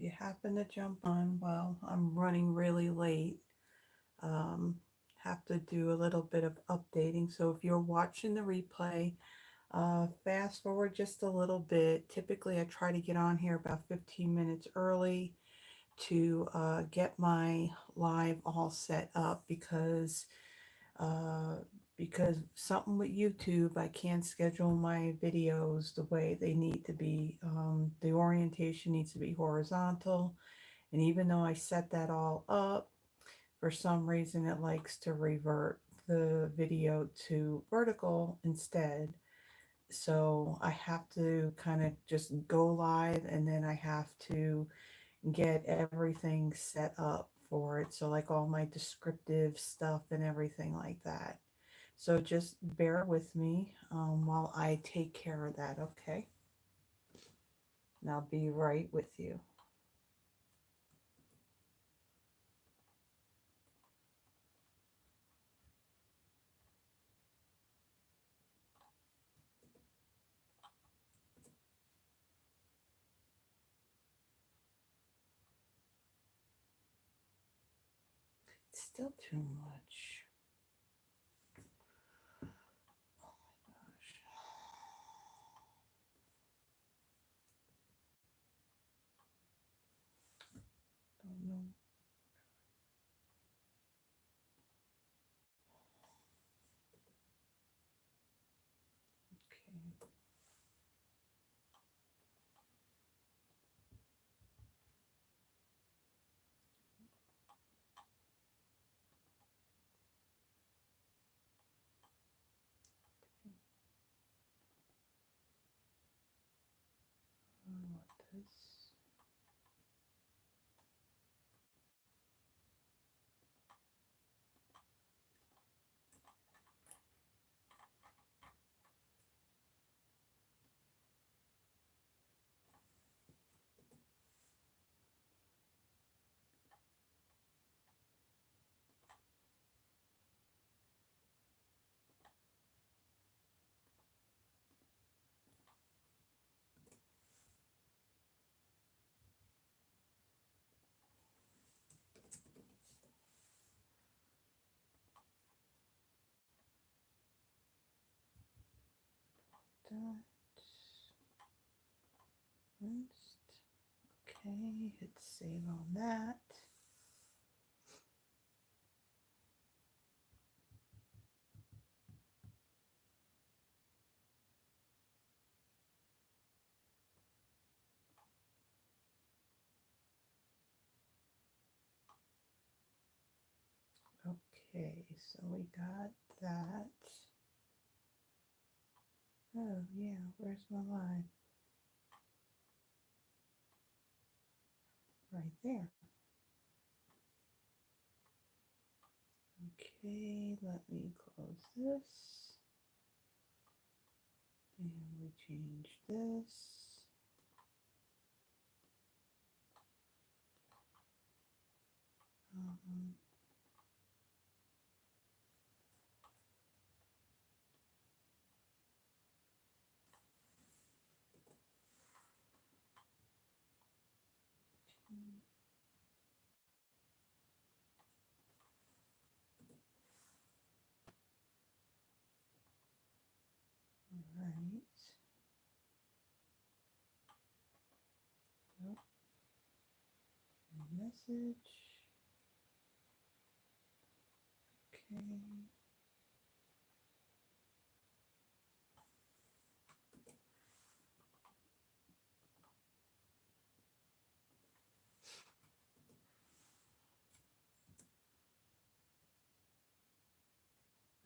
you happen to jump on, well, I'm running really late. Um, have to do a little bit of updating. So if you're watching the replay, fast forward just a little bit. Typically, I try to get on here about 15 minutes early to get my live all set up uh, because something with YouTube, I can't schedule my videos the way they need to be. The orientation needs to be horizontal, and even though I set that all up, for some reason it likes to revert the video to vertical instead. So I have to kind of just go live, and then I have to get everything set up for it. So like all my descriptive stuff and everything like that. So just bear with me while I take care of that, okay? And I'll be right with you. It's still too much. Oh my gosh. Don't know. Okay. I want this. That. First. Okay, hit save on that. Okay, so we got that. Oh, yeah, where's my line? Right there. Okay, let me close this. And we change this. Um, all right. Nope. Message. Okay.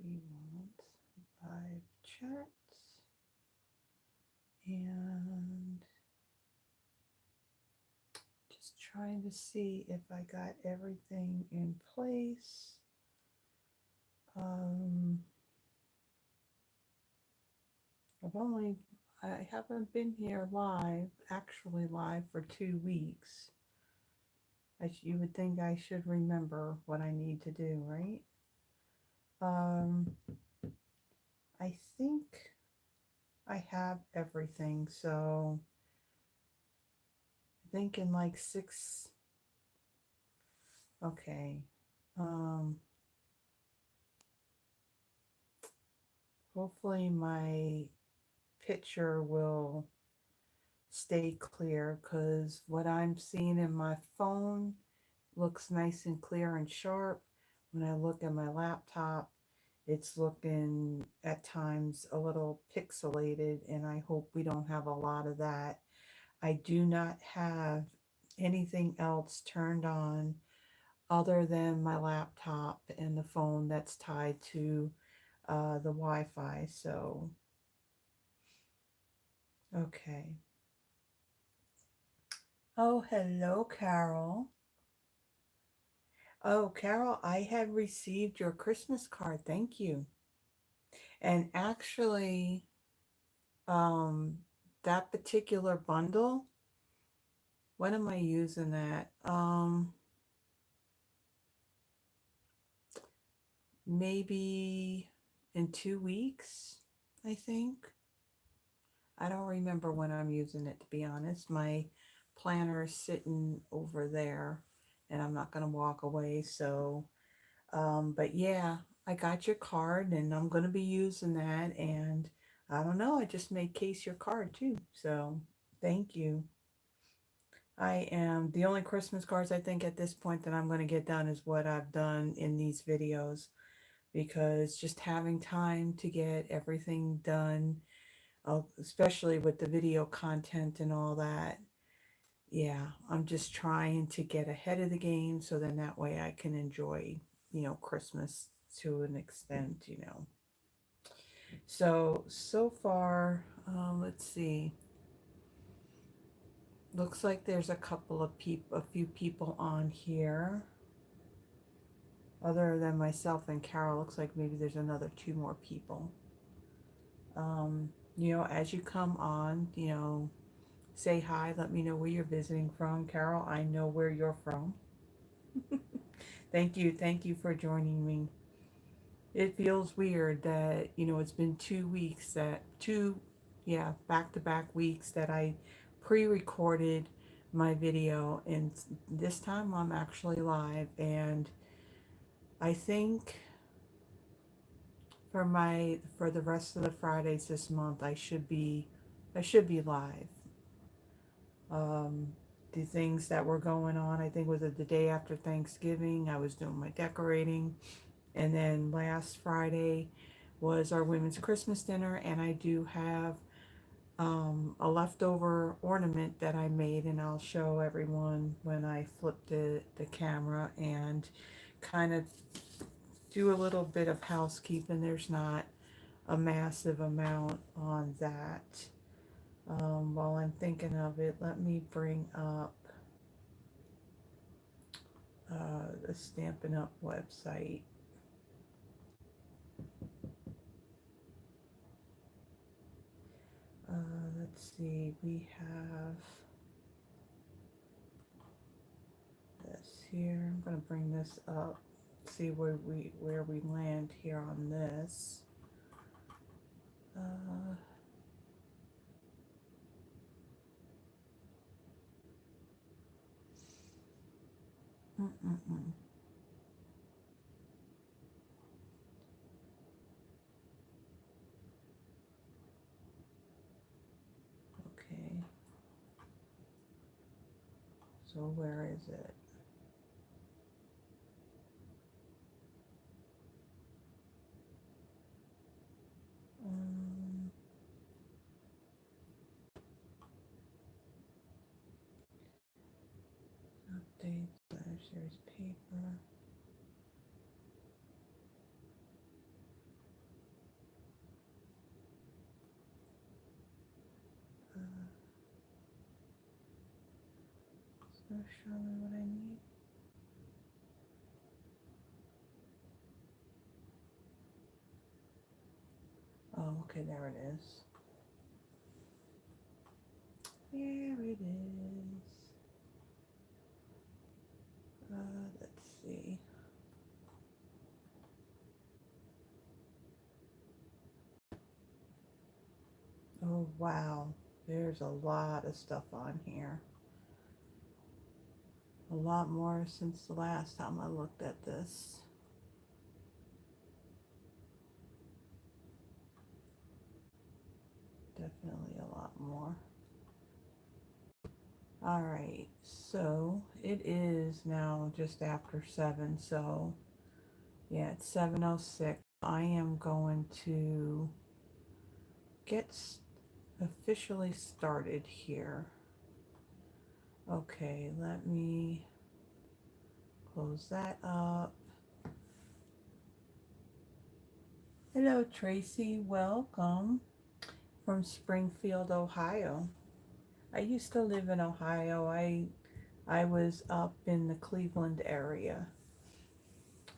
We want 5 charts and just trying to see if I got everything in place. Um, I haven't been here live, actually live for 2 weeks. You would think I should remember what I need to do, right? Um, I think I have everything, so I thinking like 6. Okay. Hopefully my picture will stay clear, because what I'm seeing in my phone looks nice and clear and sharp. When I look at my laptop, it's looking at times a little pixelated, and I hope we don't have a lot of that. I do not have anything else turned on other than my laptop and the phone that's tied to the Wi-Fi. So, okay. Oh, hello, Carol. Oh, Carol, I had received your Christmas card. Thank you. And actually, um, that particular bundle, when am I using that? Maybe in 2 weeks, I think. I don't remember when I'm using it, to be honest. My planner is sitting over there, and I'm not going to walk away. So, but yeah, I got your card, and I'm going to be using that. And I don't know, I just made case your card too. So, thank you. I am the only Christmas cards I think at this point that I'm going to get done is what I've done in these videos, because just having time to get everything done, especially with the video content and all that. Yeah, I'm just trying to get ahead of the game, so then that way I can enjoy, Christmas to an extent. So far, let's see. Looks like there's a few people on here. Other than myself and Carol, looks like maybe there's another 2 more people. As you come on, say hi, let me know where you're visiting from. Carol, I know where you're from. Thank you for joining me. It feels weird that, it's been 2 weeks yeah, back-to-back weeks that I pre-recorded my video, and this time I'm actually live, and I think for the rest of the Fridays this month I should be live. Um, the things that were going on, I think was it the day after Thanksgiving, I was doing my decorating, and then last Friday was our women's Christmas dinner, and I do have a leftover ornament that I made, and I'll show everyone when I flip the camera and kind of do a little bit of housekeeping. There's not a massive amount on that. While I'm thinking of it, let me bring up the Stampin' Up website. Let's see, we have this here. I'm going to bring this up, see where we land here on this. Uh, mm, mm, mm. Okay, so where is it? Um, Updates, there's paper. It's not showing me what I need. Oh, okay, there it is. There it is. Let's see. Oh, wow. There's a lot of stuff on here. a lot more since the last time I looked at this. Definitely a lot more. All right, so it is now just after 7, so yeah, it's 7:06. I am going to get officially started here. Okay, let me close that up. Hello, Tracy. Welcome from Springfield, Ohio. I used to live in Ohio. I was up in the Cleveland area.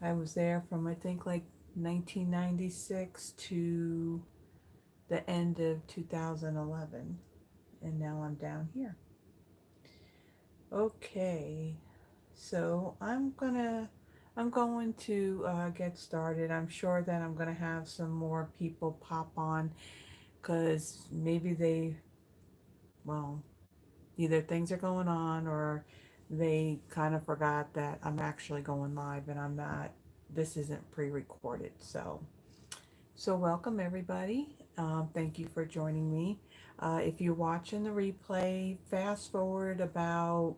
I was there from I think like 1996 to the end of 2011, and now I'm down here. Okay, so I'm going to get started. I'm sure that I'm gonna have some more people pop on because maybe well, either things are going on or they kind of forgot that I'm actually going live and I'm not. This isn't pre-recorded, so welcome everybody. Thank you for joining me. If you're watching the replay, fast forward about,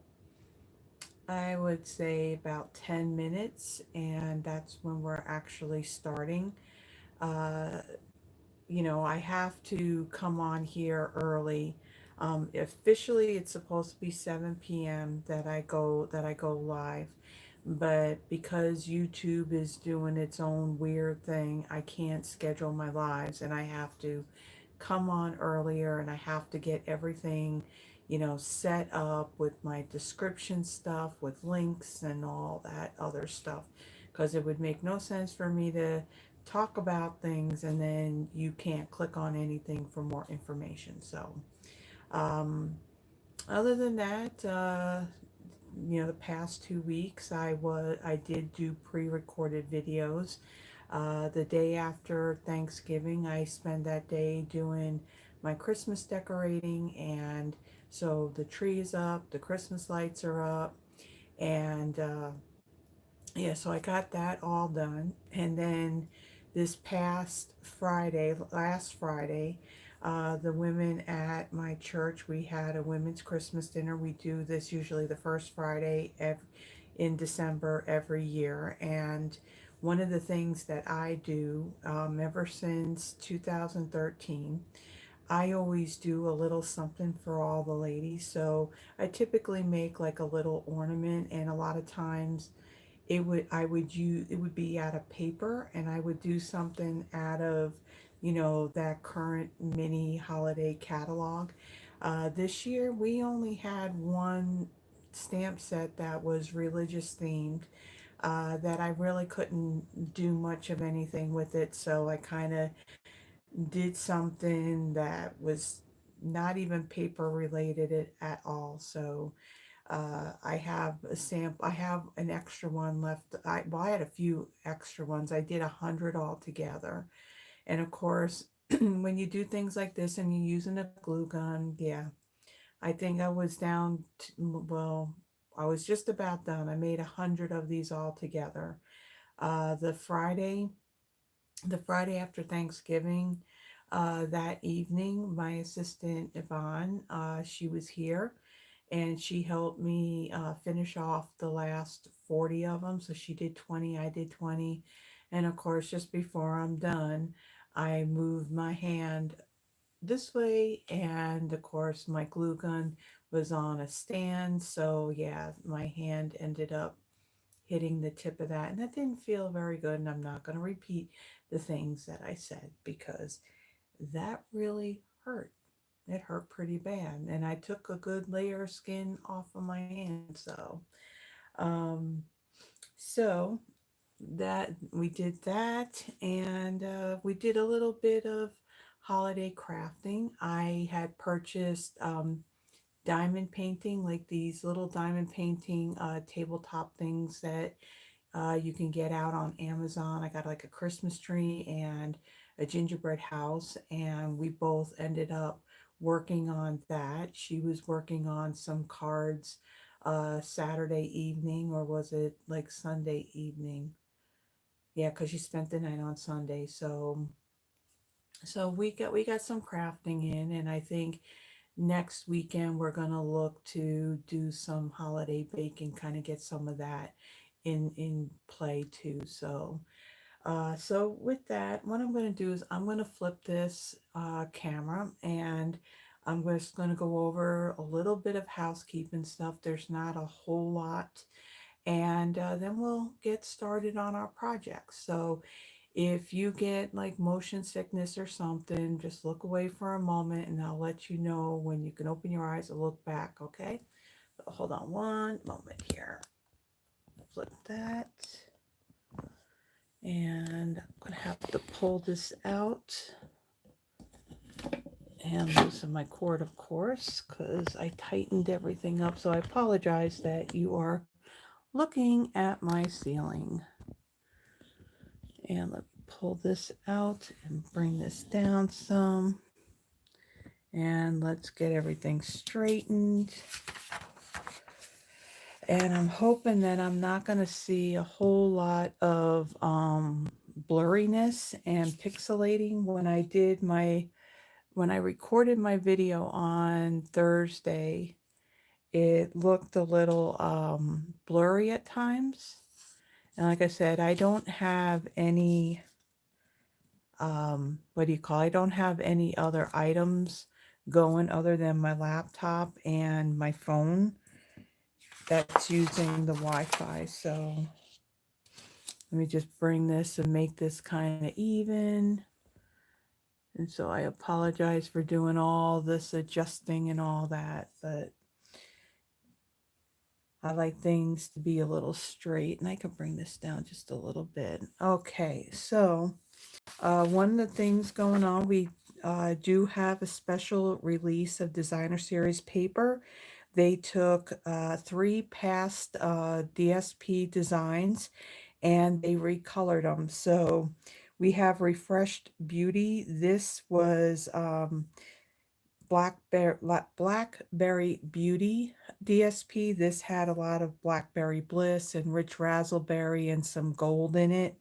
I would say about 10 minutes, and that's when we're actually starting. Uh, I have to come on here early. Officially, it's supposed to be 7 p.m. that I go live, but because YouTube is doing its own weird thing, I can't schedule my lives, and I have to come on earlier, and I have to get everything, set up with my description stuff, with links and all that other stuff, because it would make no sense for me to talk about things and then you can't click on anything for more information. So, um, other than that, the past 2 weeks I did do pre-recorded videos. The day after Thanksgiving, I spend that day doing my Christmas decorating, and so the tree is up, the Christmas lights are up, and yeah, so I got that all done. And then this past Friday, last Friday, the women at my church, we had a women's Christmas dinner. We do this usually the first Friday in December every year. And one of the things that I do ever since 2013, I always do a little something for all the ladies. So I typically make like a little ornament, and a lot of times it would be out of paper, and I would do something out of that current mini holiday catalog. This year we only had one stamp set that was religious themed, that I really couldn't do much of anything with it, so I kind of did something that was not even paper related at all. So I have I have an extra one left. I had a few extra ones. I did 100 altogether. And of course, when you do things like this and you're using a glue gun, yeah, I think I was down to, well, I was just about done. I made 100 of these all together. Uh, the Friday, the Friday after Thanksgiving, that evening, my assistant Yvonne, she was here and she helped me finish off the last 40 of them. So she did 20, I did 20. And of course, just before I'm done, I moved my hand this way, and of course, my glue gun was on a stand. So yeah, my hand ended up hitting the tip of that, and that didn't feel very good. And I'm not going to repeat the things that I said because that really hurt. It hurt pretty bad, and I took a good layer of skin off of my hand. Um, so that we did that, and we did a little bit of holiday crafting. I had purchased diamond painting, like these little diamond painting tabletop things that you can get out on Amazon. I got like a Christmas tree and a gingerbread house, and we both ended up working on that. She was working on some cards Saturday evening, or was it like Sunday evening? Yeah, because she spent the night on Sunday. So we got some crafting in, and I think next weekend we're gonna look to do some holiday baking, kind of get some of that in play too. So with that, what I'm going to do is I'm going to flip this camera, and I'm just going to go over a little bit of housekeeping stuff. There's not a whole lot, and then we'll get started on our project. So if you get like motion sickness or something, just look away for a moment, and I'll let you know when you can open your eyes and look back, okay? So hold on one moment here. Flip that. And I'm going to have to pull this out and loosen my cord, of course, because I tightened everything up. So I apologize that you are looking at my ceiling. And let me pull this out and bring this down some. And let's get everything straightened. And I'm hoping that I'm not going to see a whole lot of blurriness and pixelating. When I recorded my video on Thursday, it looked a little blurry at times. And like I said, I don't have any, I don't have any other items going other than my laptop and my phone that's using the Wi-Fi. So let me just bring this and make this kind of even. And so I apologize for doing all this adjusting and all that, but I like things to be a little straight, and I can bring this down just a little bit. Okay, so one of the things going on, we do have a special release of Designer Series paper. They took 3 past DSP designs and they recolored them. So we have Refreshed Beauty. This was Blackberry Beauty DSP. This had a lot of Blackberry Bliss and Rich Razzleberry and some gold in it.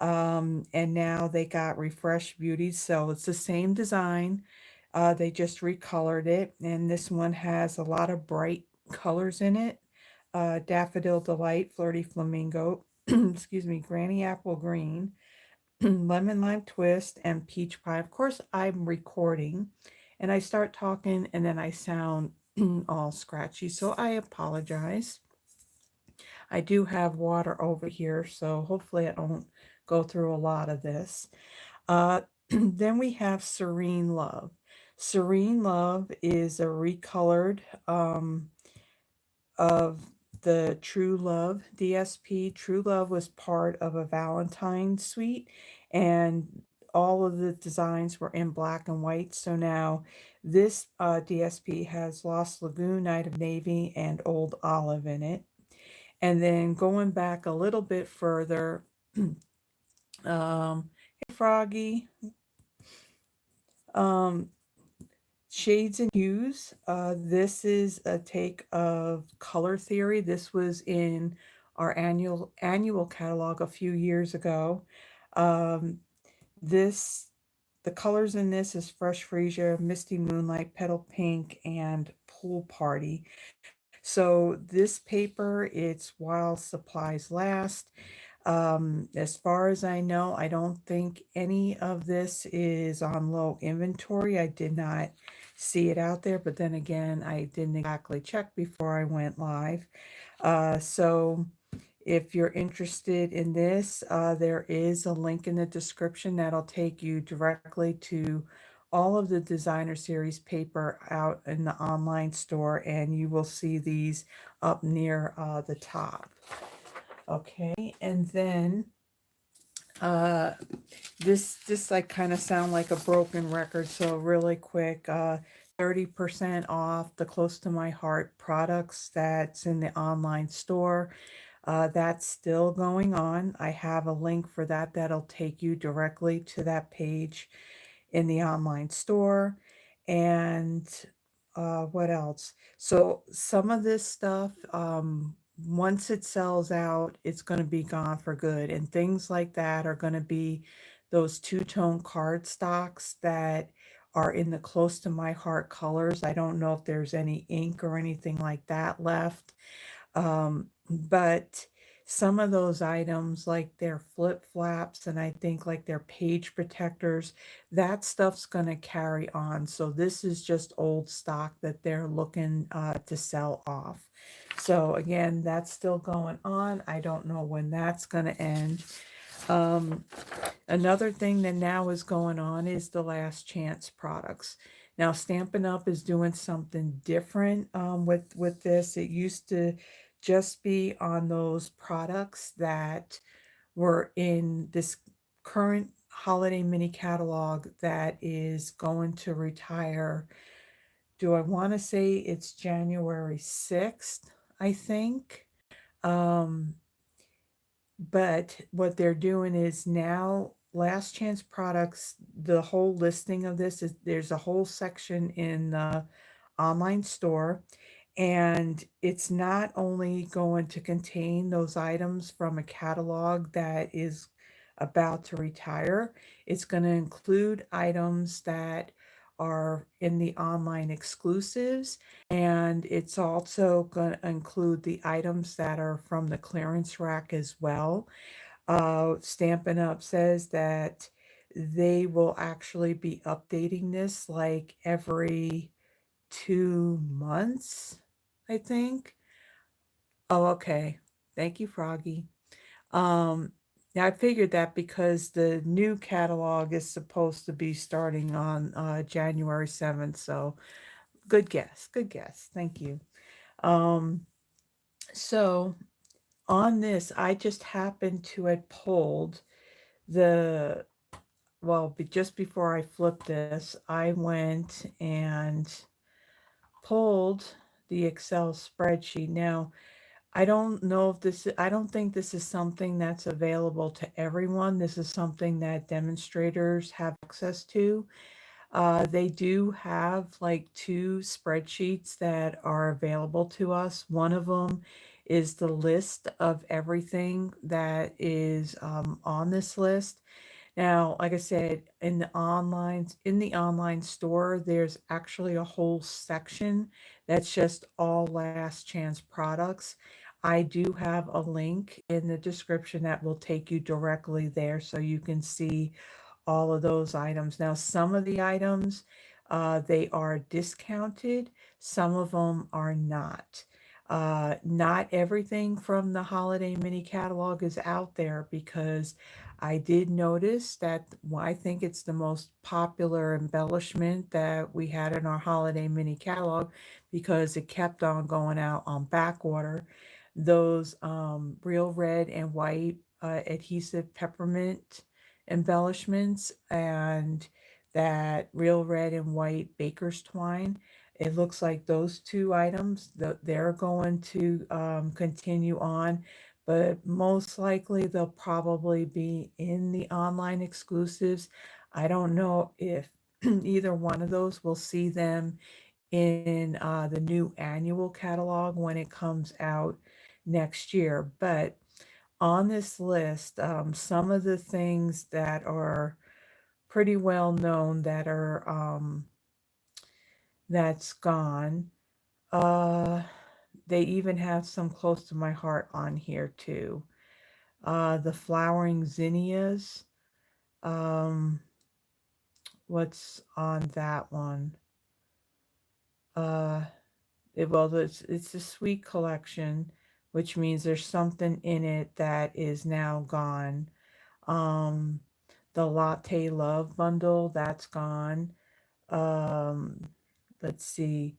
And now they got Refreshed Beauty. So it's the same design. They just recolored it. And this one has a lot of bright colors in it. Daffodil Delight, Flirty Flamingo, excuse me, Granny Apple Green, Lemon Lime Twist, and Peach Pie. Of course, I'm recording and I start talking and then I sound all scratchy, so I apologize. I do have water over here, so hopefully I don't go through a lot of this. Then we have Serene Love. Serene Love is a recolored of the True Love DSP. True Love was part of a Valentine suite, and all of the designs were in black and white. So now this DSP has Lost Lagoon, Night of Navy, and Old Olive in it. And then going back a little bit further, hey Froggy, Shades and Hues. This is a take of Color Theory. This was in our annual catalog a few years ago. The colors in this is Fresh Freesia, Misty Moonlight, Petal Pink, and Pool Party. So this paper, it's while supplies last. As far as I know, I don't think any of this is on low inventory. I did not see it out there, but then again, I didn't exactly check before I went live. So if you're interested in this, there is a link in the description that'll take you directly to all of the Designer Series paper out in the online store, and you will see these up near the top. Okay, and then this like kind of sound like a broken record, so really quick, 30% off the Close to My Heart products that's in the online store. That's still going on. I have a link for that that'll take you directly to that page in the online store. And what else? So some of this stuff, once it sells out, it's going to be gone for good. And things like that are going to be those two-tone cardstocks that are in the close to my heart colors. I don't know if there's any ink or anything like that left. But some of those items, like their flip flaps and I think like their page protectors, that stuff's going to carry on. So this is just old stock that they're looking to sell off. So again, that's still going on. I don't know when that's going to end. Um, Another thing that now is going on is the last chance products. Now, Stampin' Up! Is doing something different with this. It used to just be on those products that were in this current holiday mini catalog that is going to retire. Do I want to say it's January 6th, I think? Um, but what they're doing is now last chance products, the whole listing of this is there's a whole section in the online store, and it's not only going to contain those items from a catalog that is about to retire, it's going to include items that are in the online exclusives, and it's also going to include the items that are from the clearance rack as well. Stampin' Up! Says that they will actually be updating this like every 2 months, I think. Oh, okay. Thank you, Froggy. Yeah, I figured that because the new catalog is supposed to be starting on January 7th. So good guess. Good guess. Thank you. Um, so on this, I just happened to have pulled the, well, just before I flipped this, I went and pulled the Excel spreadsheet. Now, I don't know if this, I don't think this is something that's available to everyone. This is something that demonstrators have access to. They do have like two spreadsheets that are available to us. One of them is the list of everything that is on this list. Now, like I said, in the online store, there's actually a whole section that's just all last chance products. I do have a link in the description that will take you directly there so you can see all of those items. Now, some of the items, they are discounted. Some of them are not. Not everything from the holiday mini catalog is out there because I did notice that I think it's the most popular embellishment that we had in our holiday mini catalog because it kept on going out on back order. Those real red and white adhesive peppermint embellishments and that real red and white baker's twine. It looks like those two items, they're going to continue on, but most likely they'll probably be in the online exclusives. I don't know if either one of those will see them in the new annual catalog when it comes out next year. But on this list, some of the things that are pretty well known that are that's gone. Uh, they even have some close to my heart on here too. The flowering zinnias. Um, what's on that one? Uh, well, it's a sweet collection, which means there's something in it that is now gone. Um, the Latte Love bundle, that's gone. Um, let's see.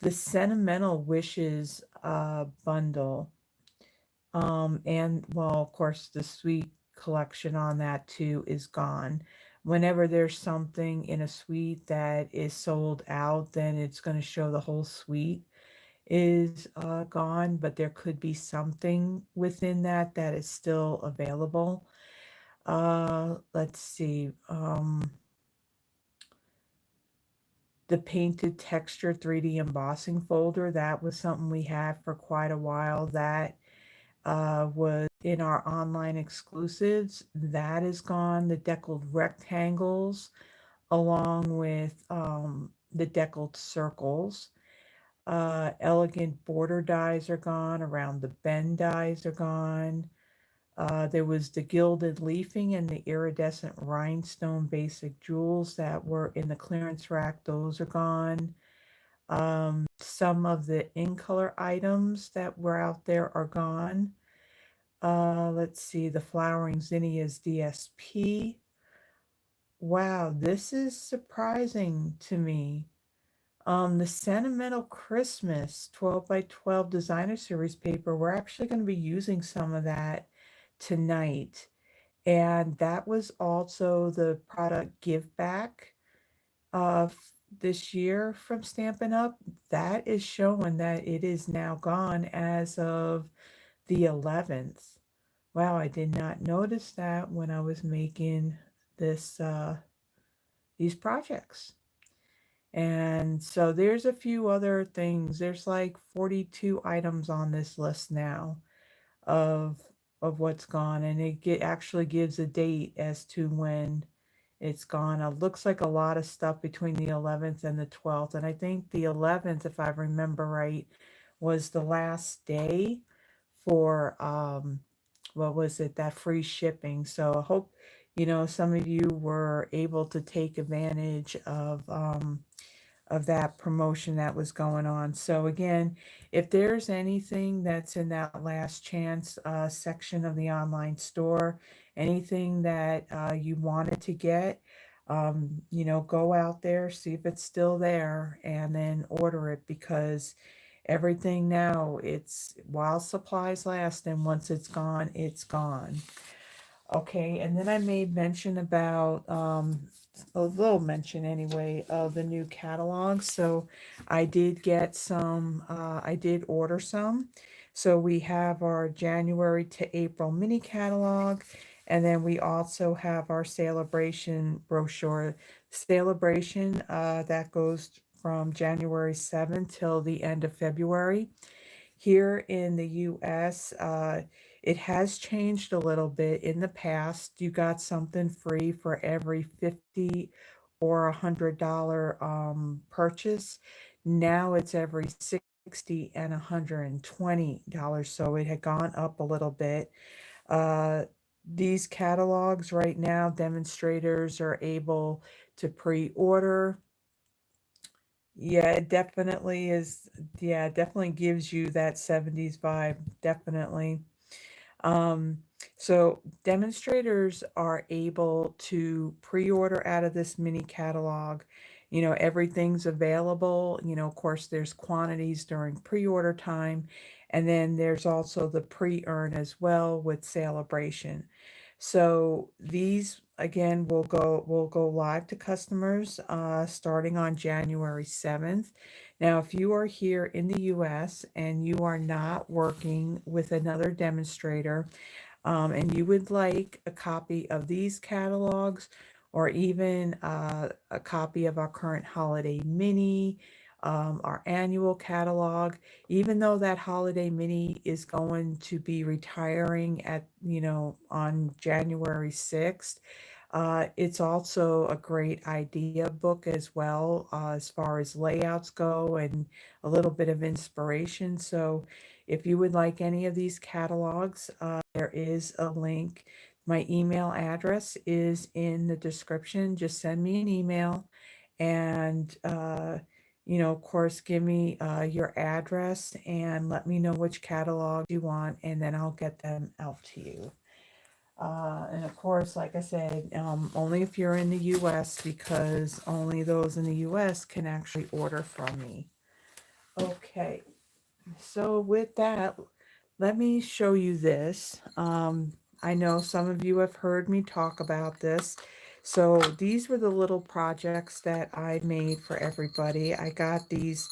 The Sentimental Wishes bundle. And well, of course, the sweet collection on that too is gone. Whenever there's something in a suite that is sold out, then it's going to show the whole suite is gone, but there could be something within that that is still available. Let's see. the painted texture 3D embossing folder. That was something we had for quite a while. That was in our online exclusives. That is gone. The deckled rectangles, along with the deckled circles. Elegant border dies are gone. Around the bend dies are gone. There was the gilded leafing and the iridescent rhinestone basic jewels that were in the clearance rack. Those are gone. Some of the in color items that were out there are gone. Let's see, the flowering zinnias DSP. Wow, this is surprising to me. The Sentimental Christmas 12 by 12 designer series paper, we're actually going to be using some of that tonight. And that was also the product give back of this year from Stampin' Up. That is showing that it is now gone as of the 11th. Wow, I did not notice that when I was making this these projects. And so there's a few other things. There's like 42 items on this list now of what's gone, and actually gives a date as to when it's gone. It looks like a lot of stuff between the 11th and the 12th, and I think the 11th, if I remember right, was the last day for what was it, that free shipping. So I hope, some of you were able to take advantage of that promotion that was going on. So again, if there's anything that's in that last chance section of the online store, anything that you wanted to get, go out there, see if it's still there, and then order it, because everything now, it's while supplies last, and once it's gone, it's gone. Okay, and then I made mention about, a little mention anyway, of the new catalog. So I did get some, I did order some. So we have our January to April mini catalog, and then we also have our celebration brochure. Celebration, that goes from January 7th till the end of February. Here in the US, it has changed a little bit. In the past, you got something free for every 50 or $100 purchase. Now it's every 60 and $120. So it had gone up a little bit. These catalogs right now, demonstrators are able to pre-order. Yeah, it definitely is. Yeah, it definitely gives you that 70s vibe. Definitely. Um, so demonstrators are able to pre-order out of this mini catalog. Everything's available. Of course, there's quantities during pre-order time, and then there's also the pre-earn as well with Celebration. So these again will go live to customers starting on January 7th. Now, if you are here in the US and you are not working with another demonstrator, and you would like a copy of these catalogs, or even a copy of our current holiday mini, our annual catalog, even though that holiday mini is going to be retiring on January 6th, it's also a great idea book as well, as far as layouts go, and a little bit of inspiration. So if you would like any of these catalogs, there is a link. My email address is in the description. Just send me an email, and of course, give me your address and let me know which catalog you want, and then I'll get them out to you. And of course, like I said, only if you're in the US, because only those in the US can actually order from me. Okay, so with that, let me show you this. I know some of you have heard me talk about this. So these were the little projects that I made for everybody. I got these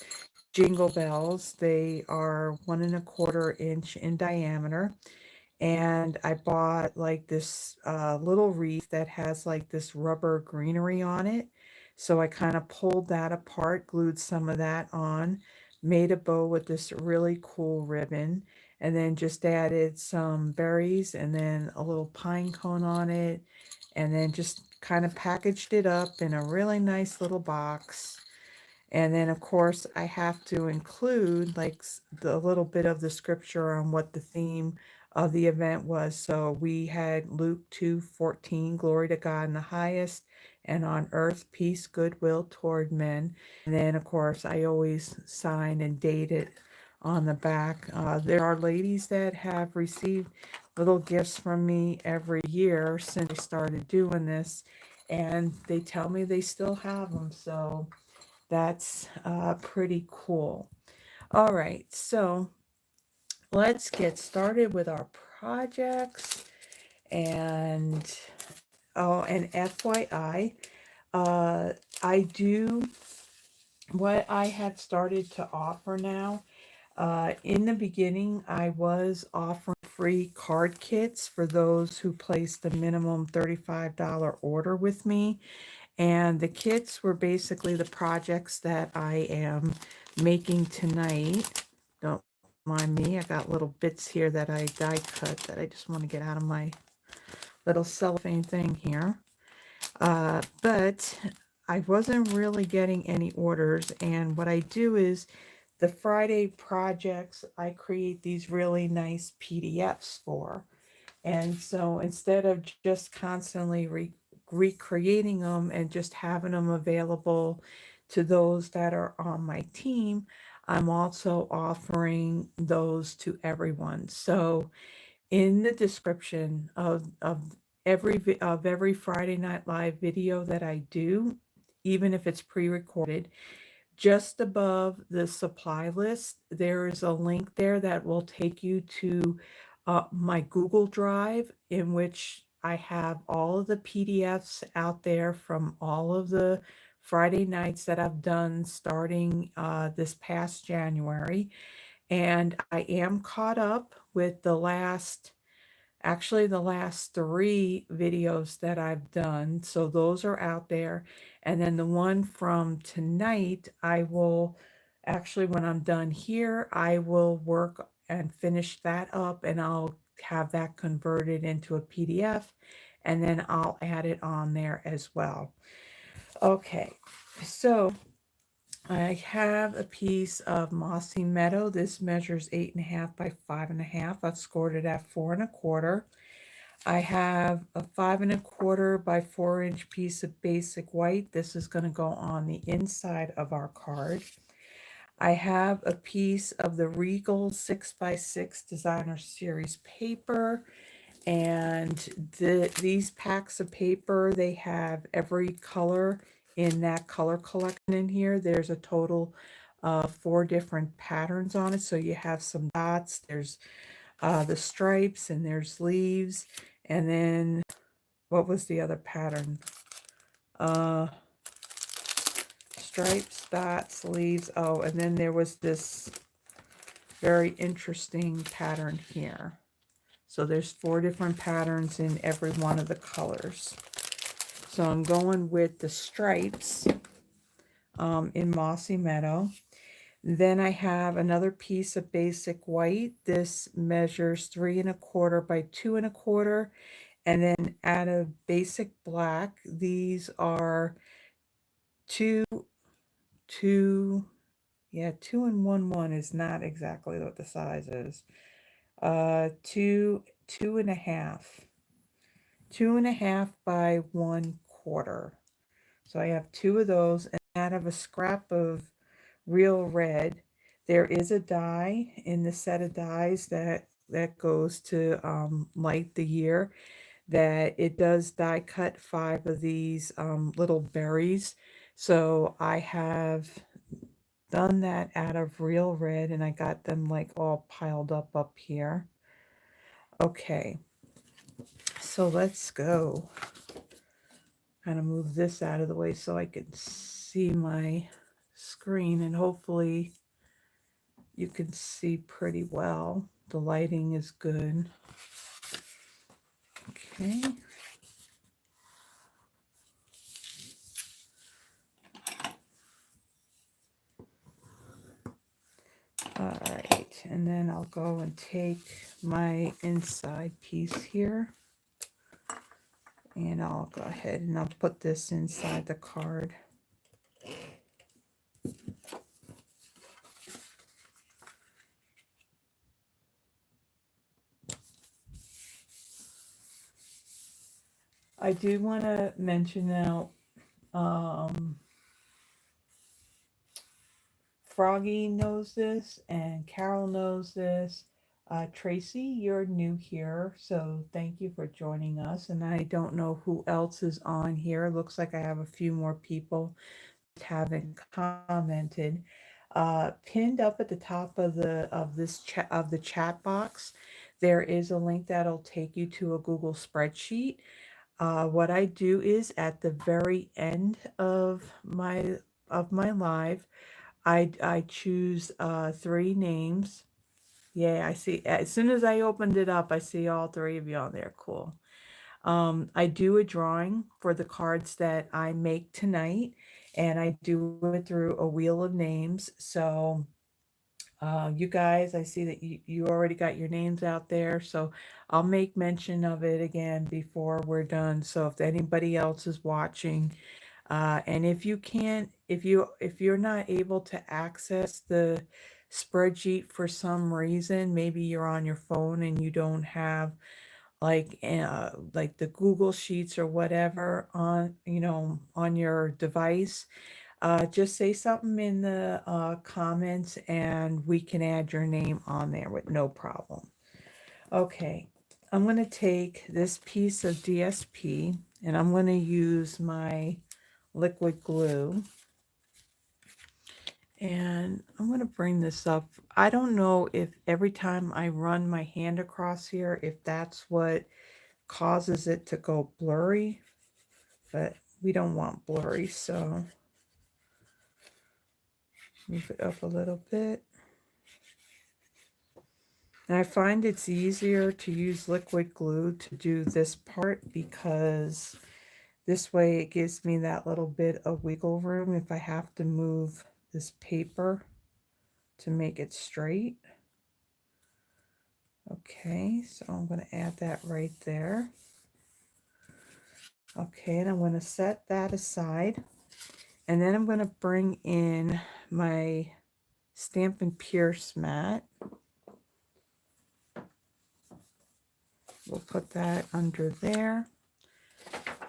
jingle bells. They are 1¼ inch in diameter. And I bought like this little wreath that has like this rubber greenery on it. So I kind of pulled that apart, glued some of that on, made a bow with this really cool ribbon, and then just added some berries and then a little pine cone on it, and then just kind of packaged it up in a really nice little box. And then, of course, I have to include like the little bit of the scripture on what the theme of the event was. So we had Luke 2:14, glory to God in the highest, and on earth peace, goodwill toward men. And then, of course, I always sign and date it on the back. There are ladies that have received little gifts from me every year since I started doing this, and they tell me they still have them. So that's pretty cool. All right, so let's get started with our projects. And oh, and FYI, I do what I have started to offer now. In the beginning, I was offering free card kits for those who placed a minimum $35 order with me. And the kits were basically the projects that I am making tonight. Don't mind me, I got little bits here that I die cut that I just want to get out of my little cellophane thing here. But I wasn't really getting any orders, and what I do is the Friday projects, I create these really nice PDFs for. And so instead of just constantly recreating them and just having them available to those that are on my team, I'm also offering those to everyone. So in the description of every Friday Night Live video that I do, even if it's pre-recorded, just above the supply list, there is a link there that will take you to my Google Drive, in which I have all of the PDFs out there from all of the Friday nights that I've done starting this past January. And I am caught up with actually the last three videos that I've done. So those are out there. And then the one from tonight, I will actually, when I'm done here, I will work and finish that up, and I'll have that converted into a PDF, and then I'll add it on there as well. Okay, so I have a piece of Mossy Meadow. This measures 8.5 by 5.5. I've scored it at 4 1/4. I have a 5 1/4 by 4-inch piece of basic white. This is going to go on the inside of our card. I have a piece of the Regals 6 by 6 Designer Series paper. And these packs of paper, they have every color in that color collection in here. There's a total of 4 different patterns on it. So you have some dots, there's the stripes, and there's leaves. And then, what was the other pattern? Stripes, dots, leaves. Oh, and then there was this very interesting pattern here. So there's 4 different patterns in every one of the colors. So I'm going with the stripes in Mossy Meadow. Then I have another piece of basic white. This measures 3 1/4 by 2 1/4. And then out of basic black, these are 2 and 1 is not exactly what the size is. 2 2.5. 2.5 by 1/4. So I have 2 of those, and out of a scrap of real red, there is a die in the set of dies that goes to light the year, that it does die cut 5 of these little berries. So I have done that out of real red, and I got them like all piled up here. Okay, so let's go. Kind of move this out of the way so I can see my screen, and hopefully you can see pretty well. The lighting is good. Okay. and then I'll go and take my inside piece here, and I'll go ahead and I'll put this inside the card. I do want to mention now, Froggy knows this and Carol knows this. Tracy, you're new here, so thank you for joining us. And I don't know who else is on here. Looks like I have a few more people that haven't commented. Pinned up at the top of the chat box, there is a link that'll take you to a Google spreadsheet. What I do is at the very end of my live, I choose 3 names. Yeah, I see. As soon as I opened it up, I see all 3 of you on there. Cool. I do a drawing for the cards that I make tonight, and I do it through a wheel of names. So you guys, I see that you already got your names out there, so I'll make mention of it again before we're done. So if anybody else is watching, and if you're not able to access the spreadsheet for some reason, maybe you're on your phone and you don't have like the Google Sheets or whatever on on your device, just say something in the comments and we can add your name on there with no problem. Okay, I'm going to take this piece of DSP and I'm going to use my liquid glue. And I'm going to bring this up. I don't know if every time I run my hand across here, if that's what causes it to go blurry, but we don't want blurry, so move it up a little bit. And I find it's easier to use liquid glue to do this part because this way it gives me that little bit of wiggle room if I have to move this paper to make it straight. Okay, so I'm going to add that right there. Okay, and I'm going to set that aside. And then I'm going to bring in my Stampin' Pierce mat. We'll put that under there.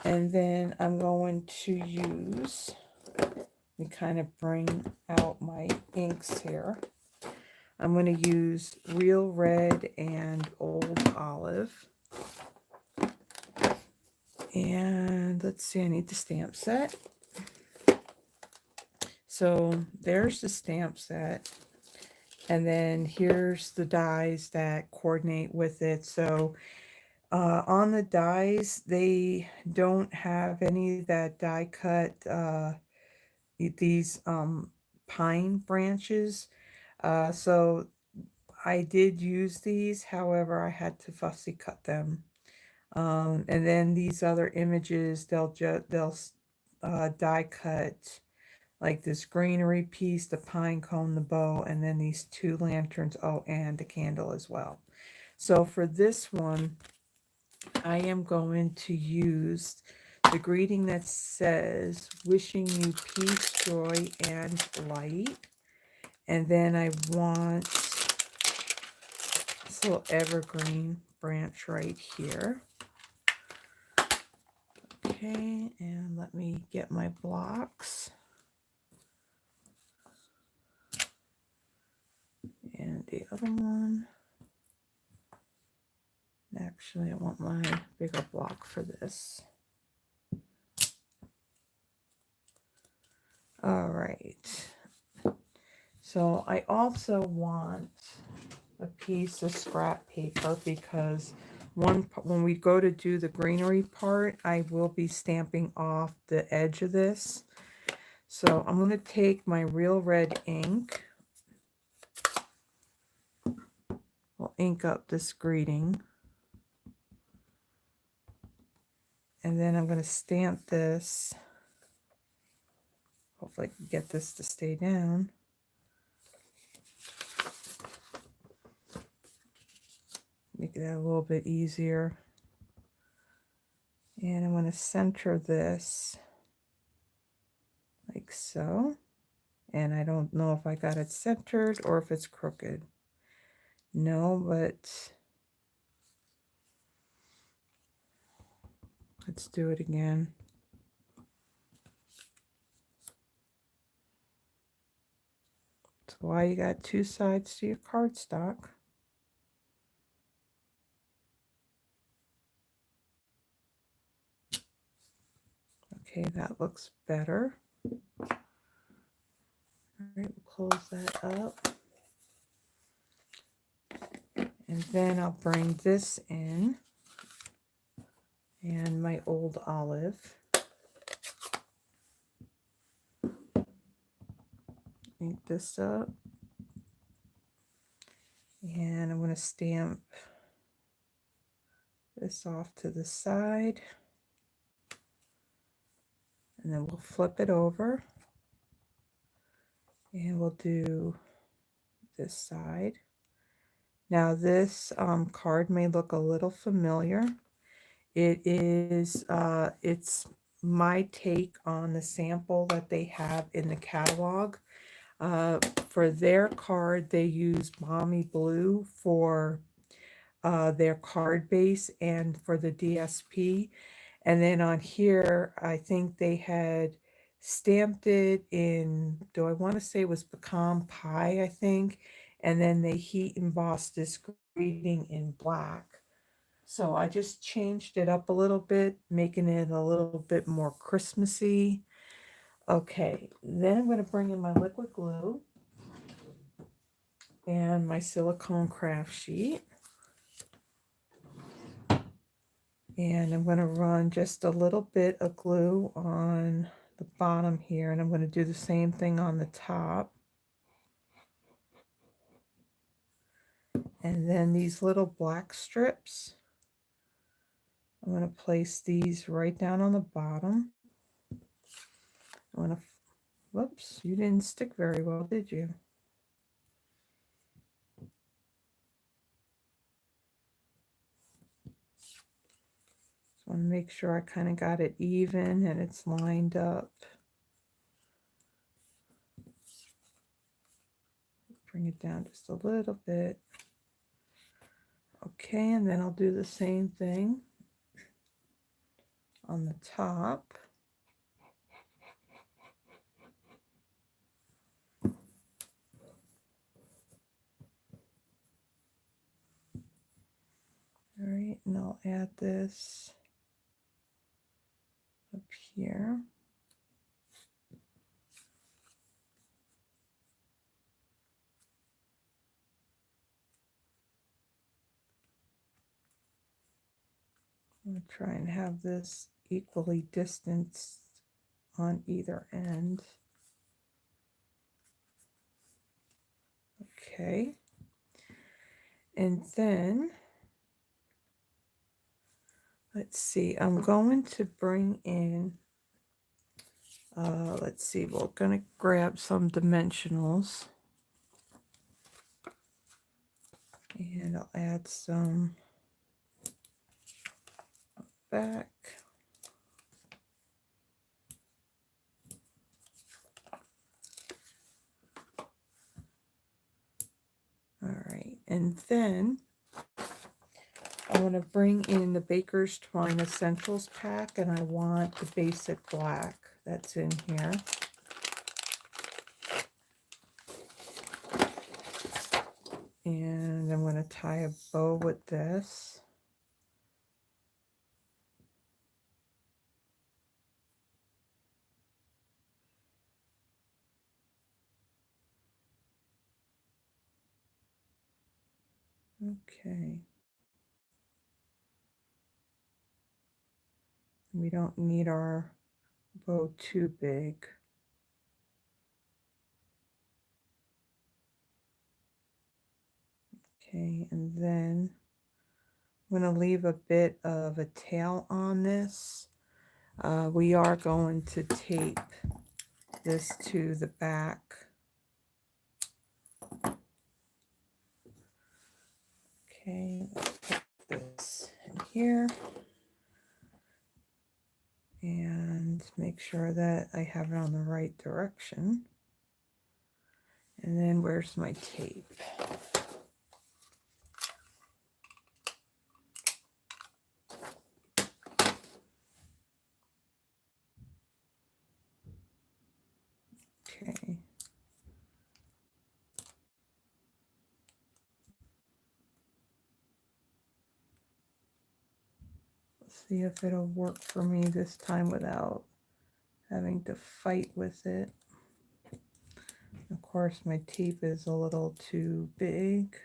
And then I'm going to use, let me kind of bring out my inks here. I'm going to use Real Red and Old Olive. And let's see, I need the stamp set. So there's the stamp set. And then here's the dies that coordinate with it. So on the dies, they don't have any that die cut these pine branches. So I did use these, however, I had to fussy cut them. And then these other images, they'll die cut like this greenery piece, the pine cone, the bow, and then these 2 lanterns, oh, and the candle as well. So for this one, I am going to use the greeting that says, wishing you peace, joy, and light. And then I want this little evergreen branch right here. Okay, and let me get my blocks. And the other one. Actually, I want my bigger block for this. All right. So I also want a piece of scrap paper because when we go to do the greenery part, I will be stamping off the edge of this. So I'm going to take my Real Red ink. We'll ink up this greeting. And then I'm going to stamp this. Hopefully I can get this to stay down. make that a little bit easier. And I'm going to center this like so. And I don't know if I got it centered or if it's crooked. No, but let's do it again. That's why you got two sides to your cardstock. Okay, that looks better. All right, we'll close that up. And then I'll bring this in and my old olive. Ink this up. And I'm going to stamp this off to the side. And then we'll flip it over. And we'll do this side. Now this card may look a little familiar. It is, it's my take on the sample that they have in the catalog. For their card, they use Mommy Blue for their card base and for the DSP. And then on here, I think they had stamped it in, do I want to say it was pecan pie, I think. And then they heat embossed this greeting in black. So I just changed it up a little bit, making it a little bit more Christmassy. Okay, then I'm going to bring in my liquid glue and my silicone craft sheet. And I'm going to run just a little bit of glue on the bottom here, and I'm going to do the same thing on the top. And then these little black strips, I'm going to place these right down on the bottom. I'm going to, whoops, you didn't stick very well, did you? I want to make sure I kind of got it even and it's lined up. Bring it down just a little bit. Okay, and then I'll do the same thing on the top. All right, and I'll add this up here. I'm going to try and have this equally distanced on either end. Okay. And then, let's see, I'm going to bring in, let's see, we're going to grab some dimensionals. And I'll add some back. All right, and then I want to bring in the Baker's Twine Essentials pack, and I want the basic black that's in here. And I'm going to tie a bow with this. Okay. We don't need our bow too big. Okay, and then I'm going to leave a bit of a tail on this. We are going to tape this to the back. Okay, let's put here. And make sure that I have it on the right direction. And then where's my tape? Okay. Let's see if it'll work for me this time without having to fight with it. Of course, my tape is a little too big.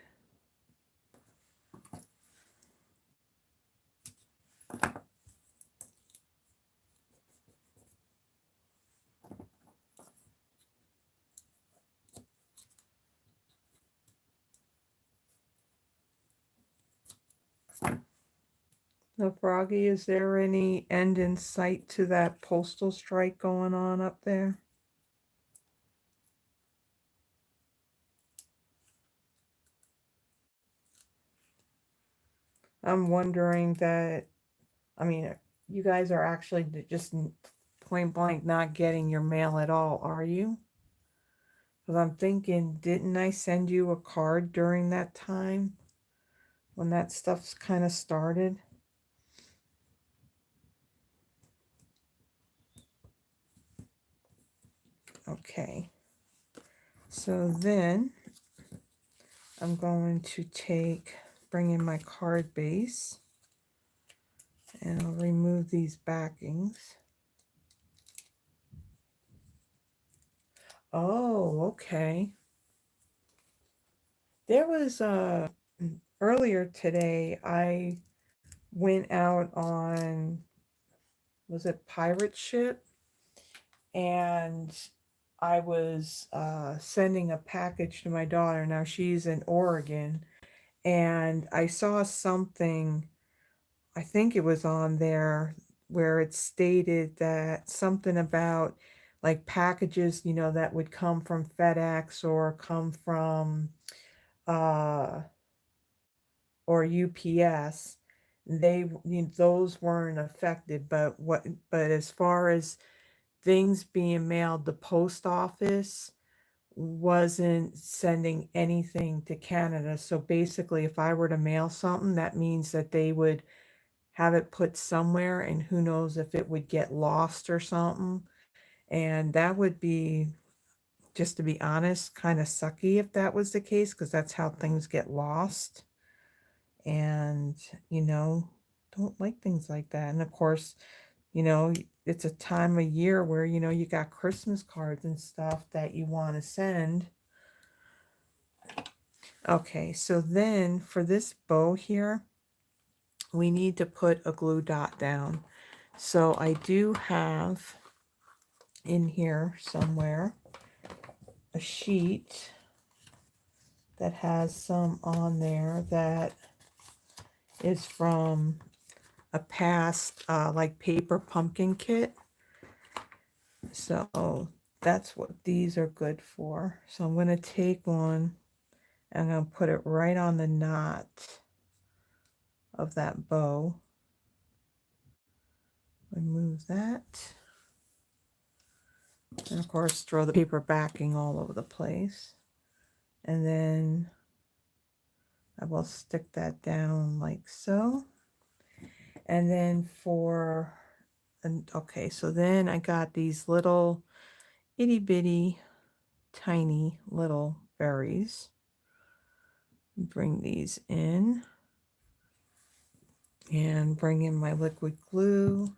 Now, Froggy, is there any end in sight to that postal strike going on up there? I'm wondering that, I mean, you guys are actually just point blank not getting your mail at all, are you? Because I'm thinking, didn't I send you a card during that time when that stuff's kind of started? Okay. So then I'm going to bring in my card base, and I'll remove these backings. Oh, okay. There was earlier today, I went out on, was it pirate ship? And I was sending a package to my daughter. Now she's in Oregon, and I saw something, I think it was on there, where it stated that something about like packages, you know, that would come from FedEx or come from or UPS, those weren't affected. But as far as things being mailed, the post office wasn't sending anything to Canada. So basically, if I were to mail something, that means that they would have it put somewhere, and who knows if it would get lost or something. And that would be, just to be honest, kind of sucky if that was the case, because that's how things get lost. And, you know, don't like things like that. And of course, you know, it's a time of year where, you know, you got Christmas cards and stuff that you want to send. Okay, so then for this bow here, we need to put a glue dot down. So I do have in here somewhere a sheet that has some on there that is from a past like paper pumpkin kit. So that's what these are good for. So I'm going to take one and I'm going to put it right on the knot of that bow. Remove that. And of course, throw the paper backing all over the place. And then I will stick that down like so. And then okay, so then I got these little itty bitty tiny little berries. Bring these in and bring in my liquid glue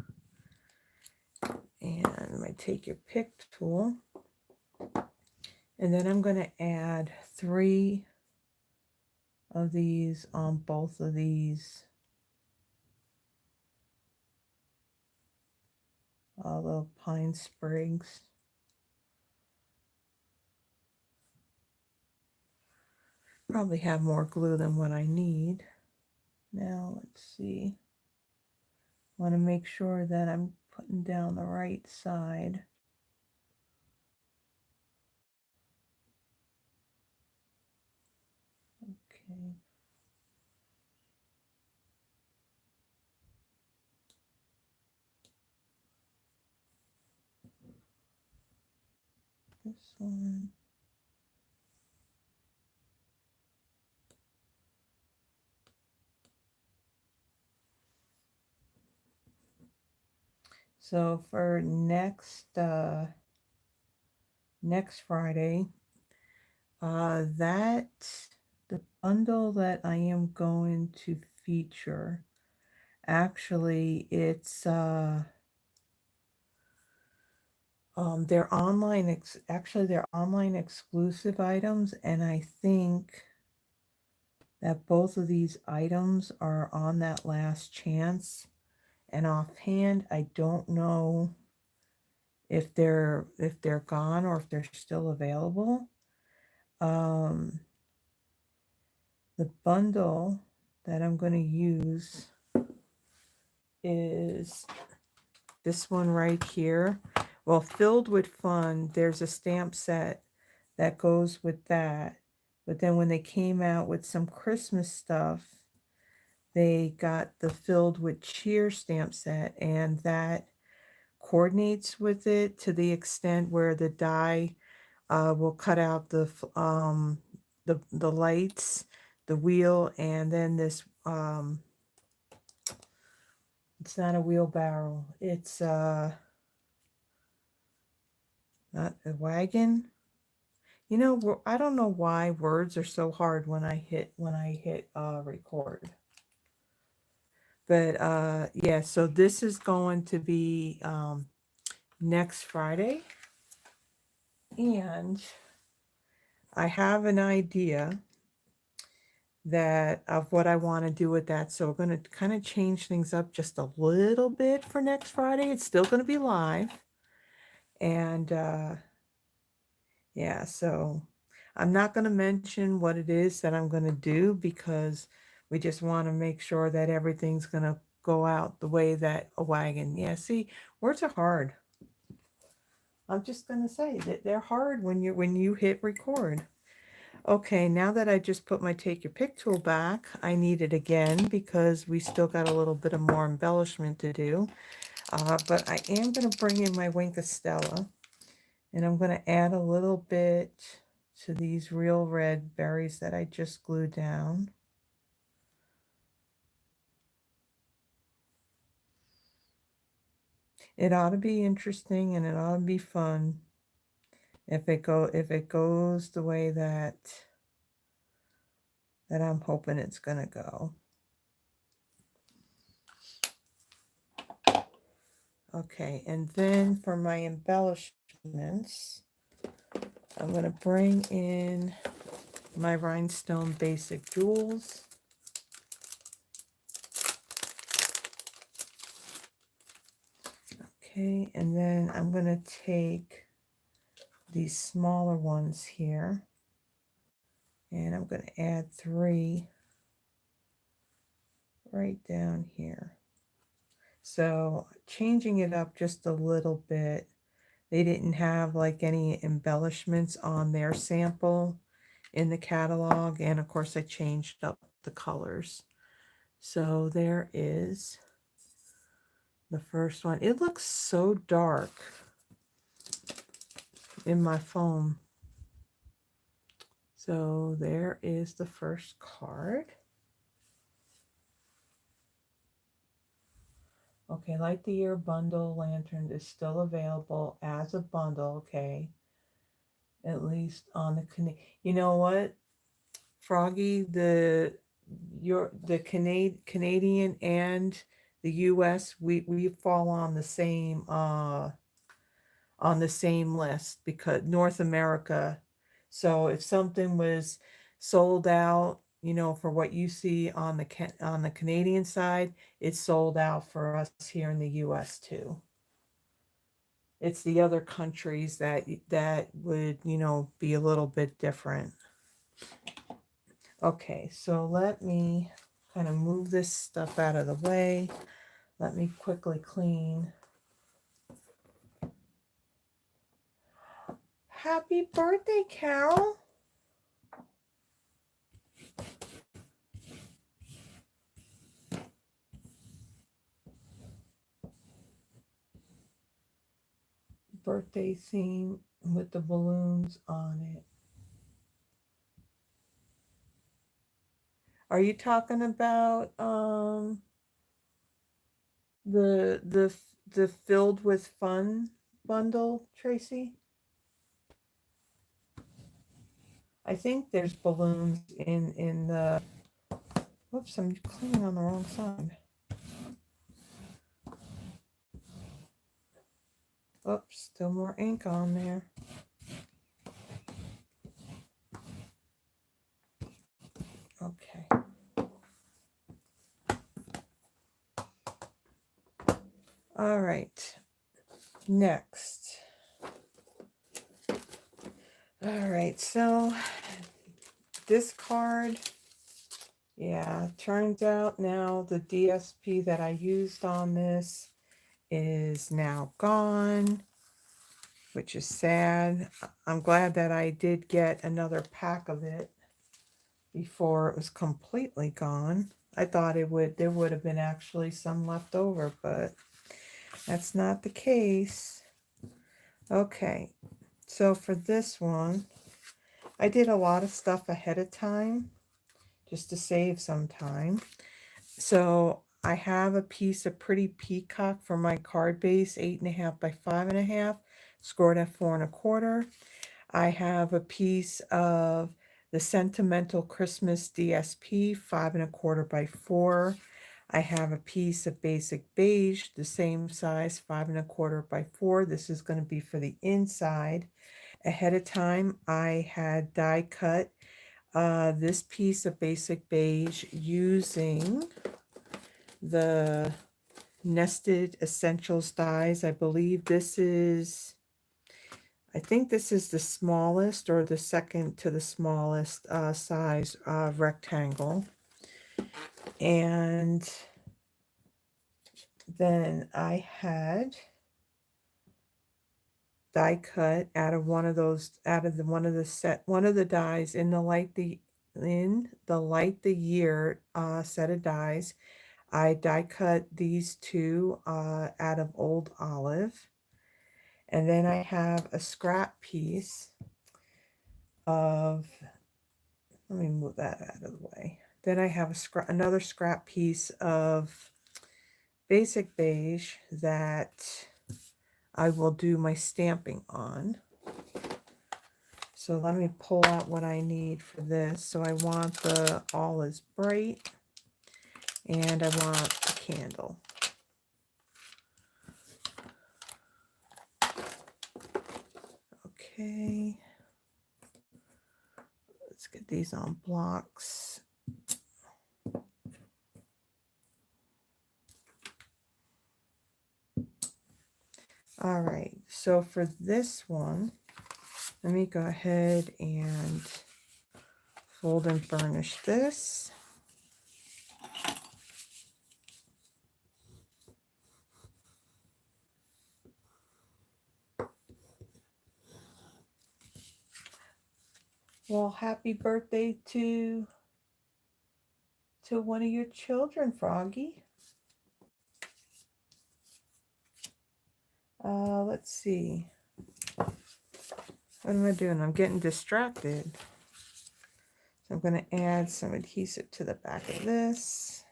and my take your pick tool. And then I'm going to add 3 of these on both of these little pine sprigs. Probably have more glue than what I need. Now let's see. Want to make sure that I'm putting down the right side. Okay. this one. So for next Friday, that the bundle that I am going to feature, actually it's they're online they're online exclusive items, and I think that both of these items are on that last chance. And offhand, I don't know if they're gone or if they're still available. The bundle that I'm going to use is this one right here. Well, Filled with Fun, there's a stamp set that goes with that. But then when they came out with some Christmas stuff, they got the Filled with Cheer stamp set, and that coordinates with it to the extent where the die will cut out the lights, the wheel, and then this it's not a wheelbarrow. It's not a wagon. You know, I don't know why words are so hard when I hit record. But yeah, so this is going to be next Friday, and I have an idea that of what I want to do with that. So we're going to kind of change things up just a little bit for next Friday. It's still going to be live, and yeah, so I'm not going to mention what it is that I'm going to do, because we just want to make sure that everything's going to go out the way that a wagon. Yeah, see, words are hard. I'm just going to say that they're hard when you hit record. Okay, now that I just put my Take Your Pick tool back, I need it again because we still got a little bit of more embellishment to do. But I am going to bring in my Wink of Stella, and I'm going to add a little bit to these real red berries that I just glued down. It ought to be interesting, and it ought to be fun if it goes the way that I'm hoping it's going to go. Okay, and then for my embellishments, I'm going to bring in my Rhinestone Basic Jewels. Okay, and then I'm going to take these smaller ones here, and I'm going to add 3 right down here. So changing it up just a little bit. They didn't have like any embellishments on their sample in the catalog, and of course I changed up the colors. So there is the first one. It looks so dark in my foam. So there is the first card. Okay, Light the Year bundle lantern is still available as a bundle, okay? At least on the you know what, Froggy, the Canadian and the US, we fall on the same list, because North America. So if something was sold out, you know, for what you see on the Canadian side, it's sold out for us here in the US too. It's the other countries that would, you know, be a little bit different. Okay, so let me kind of move this stuff out of the way. Let me quickly clean. Happy birthday, Carol. Birthday theme with the balloons on it. Are you talking about the filled with fun bundle, Tracy? I think there's balloons in the. Whoops, I'm cleaning on the wrong side. Oops, still more ink on there. Okay. All right. Next. All right, so this card, yeah, turns out now the DSP that I used on this is now gone, which is sad. I'm glad that I did get another pack of it before it was completely gone. I thought there would have been actually some left over, but that's not the case. Okay, so for this one, I did a lot of stuff ahead of time just to save some time. So I have a piece of pretty Peacock for my card base, 8.5 by 5.5, scored at 4.25. I have a piece of the Sentimental Christmas DSP, 5.25 by 4. I have a piece of basic beige, the same size, 5.25 by 4. This is going to be for the inside. Ahead of time, I had die cut this piece of basic beige using the Nested Essentials dies. I believe this is, I think this is the smallest or the second to the smallest size rectangle. And then I had die cut out of one of those, out of the one of the dies in the light the year set of dies. I die cut these two out of Old Olive. And then I have a scrap piece of, let me move that out of the way. Then I have another scrap piece of basic beige that I will do my stamping on. So let me pull out what I need for this. So I want the all is bright and I want the candle. Okay. Let's get these on blocks. All right, so for this one, let me go ahead and fold and burnish this. Well, happy birthday to one of your children, Froggy. Let's see. What am I doing? I'm getting distracted. So I'm going to add some adhesive to the back of this.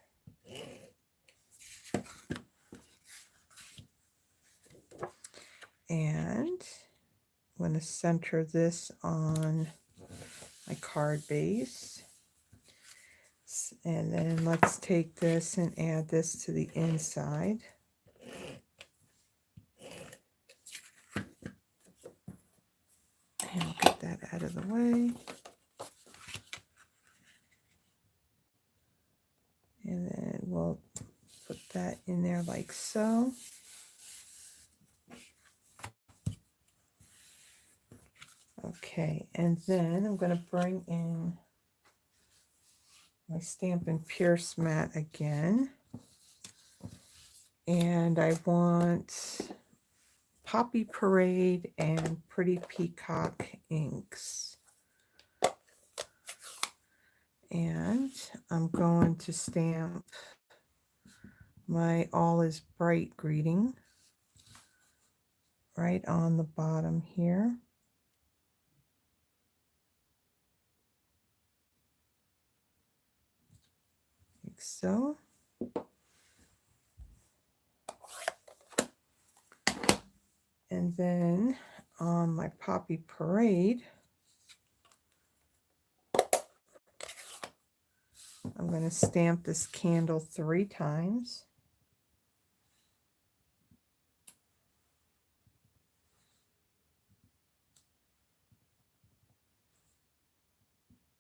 And I'm going to center this on my card base. And then let's take this and add this to the inside. And I'll get that out of the way. And then we'll put that in there like so. Okay, and then I'm going to bring in my Stampin' Pierce mat again. And I want Poppy Parade and Pretty Peacock inks. And I'm going to stamp my All is Bright greeting right on the bottom here. so. And then on my Poppy Parade, I'm going to stamp this candle 3 times.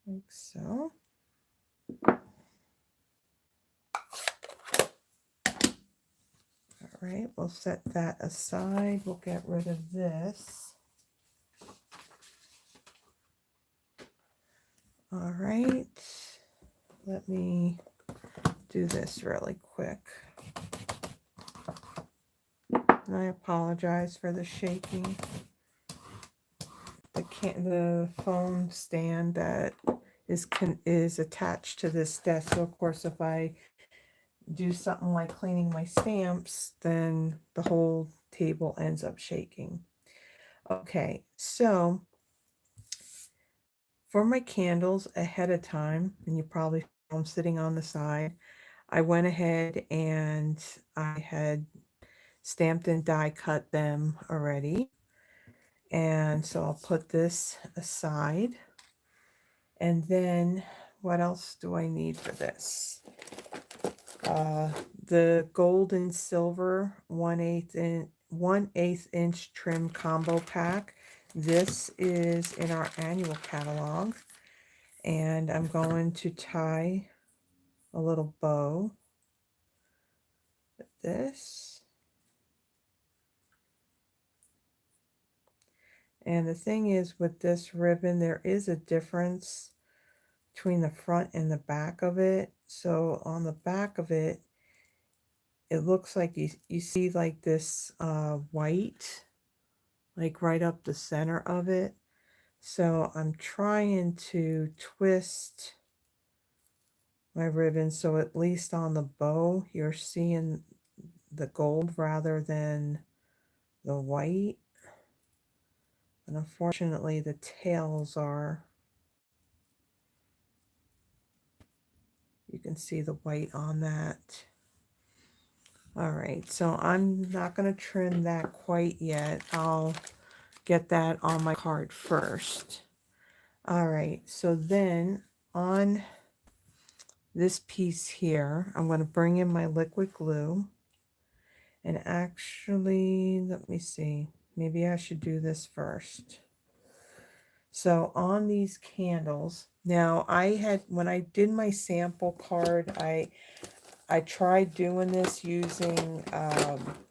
Like so. All right, we'll set that aside. We'll get rid of this. All right, let me do this really quick. And I apologize for the shaking. The phone stand that is attached to this desk. So of course, if I do something like cleaning my stamps, then the whole table ends up shaking. Okay, so for my candles ahead of time, and you probably see them sitting on the side, I went ahead and I had stamped and die cut them already. And so I'll put this aside. And then what else do I need for this? The gold and silver 1/8 inch trim combo pack. This is in our annual catalog. And I'm going to tie a little bow with this. And the thing is, with this ribbon, there is a difference between the front and the back of it. So on the back of it, it looks like you see like this white, like right up the center of it. So I'm trying to twist my ribbon so at least on the bow you're seeing the gold rather than the white. And unfortunately the tails are, you can see the white on that. All right, so I'm not going to trim that quite yet. I'll get that on my card first. All right, so then on this piece here, I'm going to bring in my liquid glue. And actually, let me see, maybe I should do this first. So on these candles, now when I did my sample card, I tried doing this using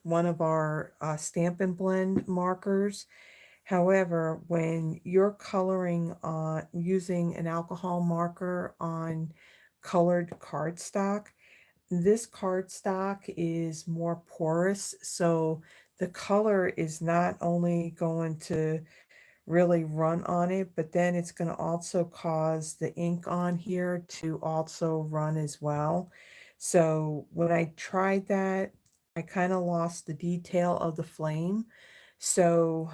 one of our Stampin' Blend markers. However, when you're coloring on using an alcohol marker on colored cardstock, this cardstock is more porous, so the color is not only going to really run on it, but then it's going to also cause the ink on here to also run as well. So when I tried that, I kind of lost the detail of the flame. So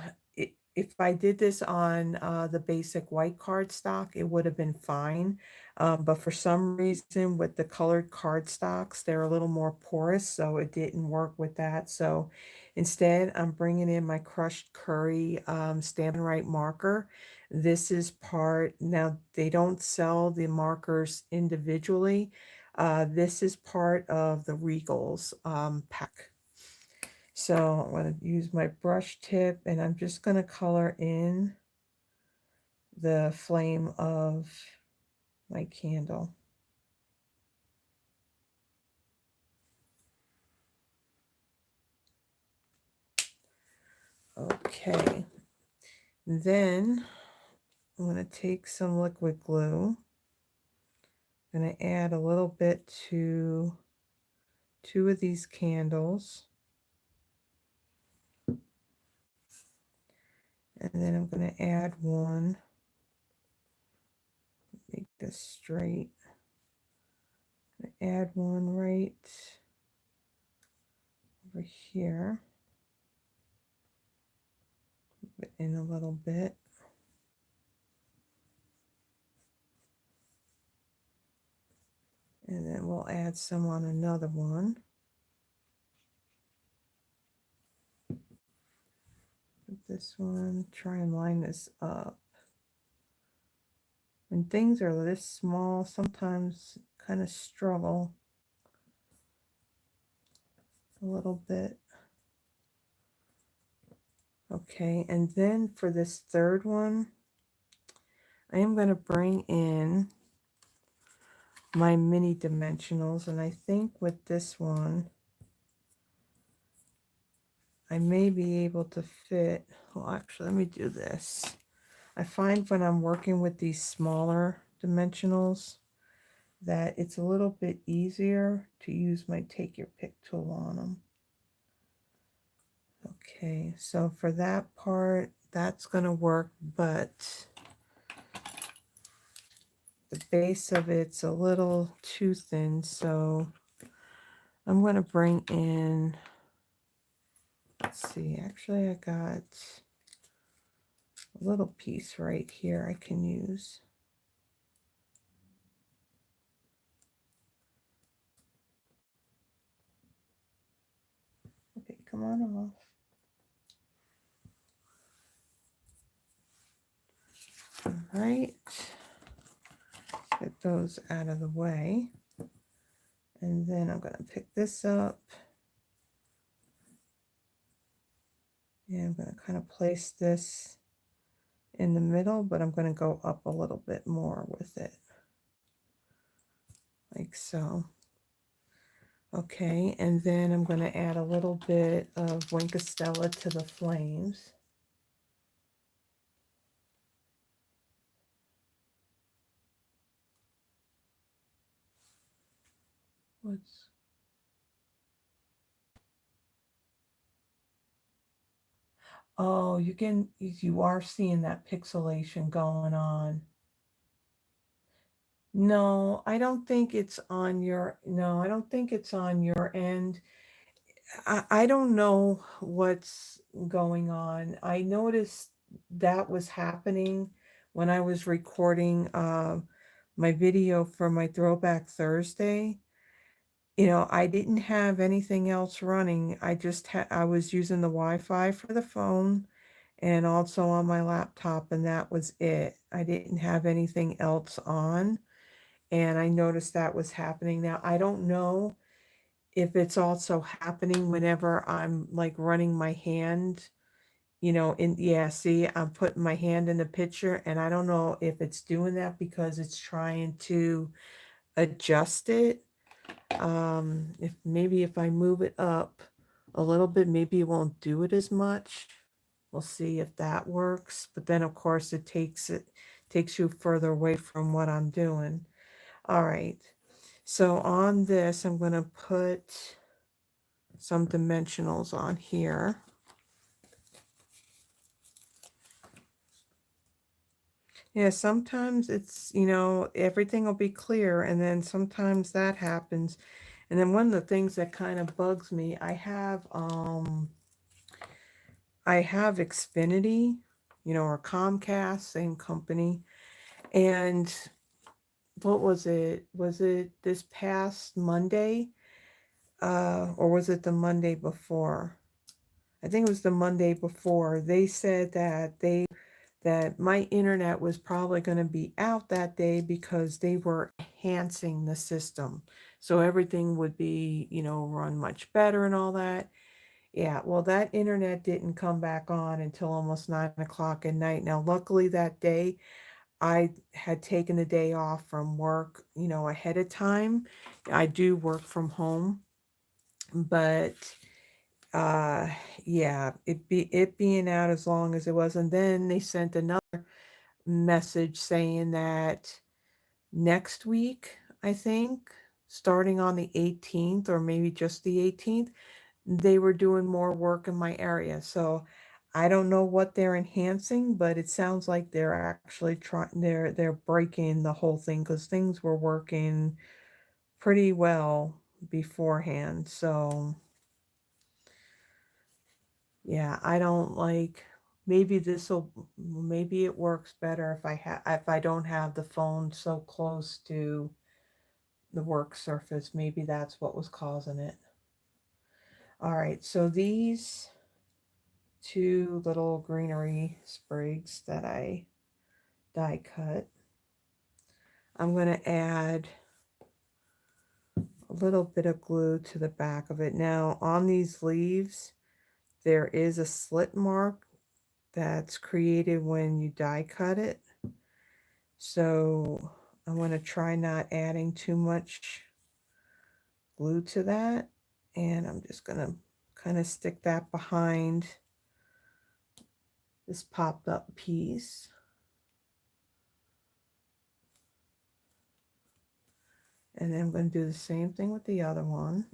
if I did this on the basic white cardstock, it would have been fine. But for some reason with the colored cardstocks, they're a little more porous, so it didn't work with that. So instead, I'm bringing in my crushed curry Stampin' Right marker. This is part, now they don't sell the markers individually. This is part of the Regals pack. So I'm going to use my brush tip and I'm just going to color in the flame of my candle. Okay, then I'm going to take some liquid glue. I'm going to add a little bit to 2 of these candles. And then I'm going to add one. Make this straight. Add one right over here. Move it in a little bit. And then we'll add some on another one. This one, try and line this up. When things are this small, sometimes kind of struggle a little bit. Okay, and then for this third one, I am going to bring in my mini dimensionals, and I think with this one, I may be able to fit, well actually let me do this. I find when I'm working with these smaller dimensionals that it's a little bit easier to use my take your pick tool on them. Okay, so for that part, that's going to work, but the base of it's a little too thin, so I'm going to bring in, let's see, actually I got a little piece right here I can use. Okay, come on off. All right, get those out of the way. And then I'm going to pick this up. And I'm going to kind of place this in the middle, but I'm going to go up a little bit more with it. Like so. Okay, and then I'm going to add a little bit of Winkostella to the flames. Oh, you are seeing that pixelation going on. No, I don't think it's on your, no, I don't think it's on your end. I don't know what's going on. I noticed that was happening when I was recording my video for my Throwback Thursday. You know, I didn't have anything else running. I was using the Wi-Fi for the phone and also on my laptop, and that was it. I didn't have anything else on, and I noticed that was happening. Now, I don't know if it's also happening whenever I'm like running my hand, you know, yeah, see, I'm putting my hand in the picture, and I don't know if it's doing that because it's trying to adjust it. If I move it up a little bit, maybe it won't do it as much. We'll see if that works. But then of course it takes you further away from what I'm doing. All right. So on this, I'm going to put some dimensionals on here. Yeah, sometimes it's, you know, everything will be clear, and then sometimes that happens. And then one of the things that kind of bugs me, I have Xfinity, you know, or Comcast, same company. And what was it? Was it this past Monday? Or was it the Monday before? I think it was the Monday before. They said that my internet was probably going to be out that day because they were enhancing the system. So everything would be, you know, run much better and all that. Yeah, well, that internet didn't come back on until almost 9 o'clock at night. Now, luckily that day, I had taken the day off from work, you know, ahead of time. I do work from home, but uh yeah, it being out as long as it was, and then they sent another message saying that next week, I think, starting on the 18th or maybe just the 18th, they were doing more work in my area. So I don't know what they're enhancing, but it sounds like they're actually they're breaking the whole thing because things were working pretty well beforehand. So yeah, I don't like, maybe it works better if I don't have the phone so close to the work surface. Maybe that's what was causing it. All right, so these two little greenery sprigs that I die cut, I'm going to add a little bit of glue to the back of it. Now on these leaves, there is a slit mark that's created when you die cut it. So I'm going to try not adding too much glue to that. And I'm just going to kind of stick that behind this popped up piece. And then I'm going to do the same thing with the other one.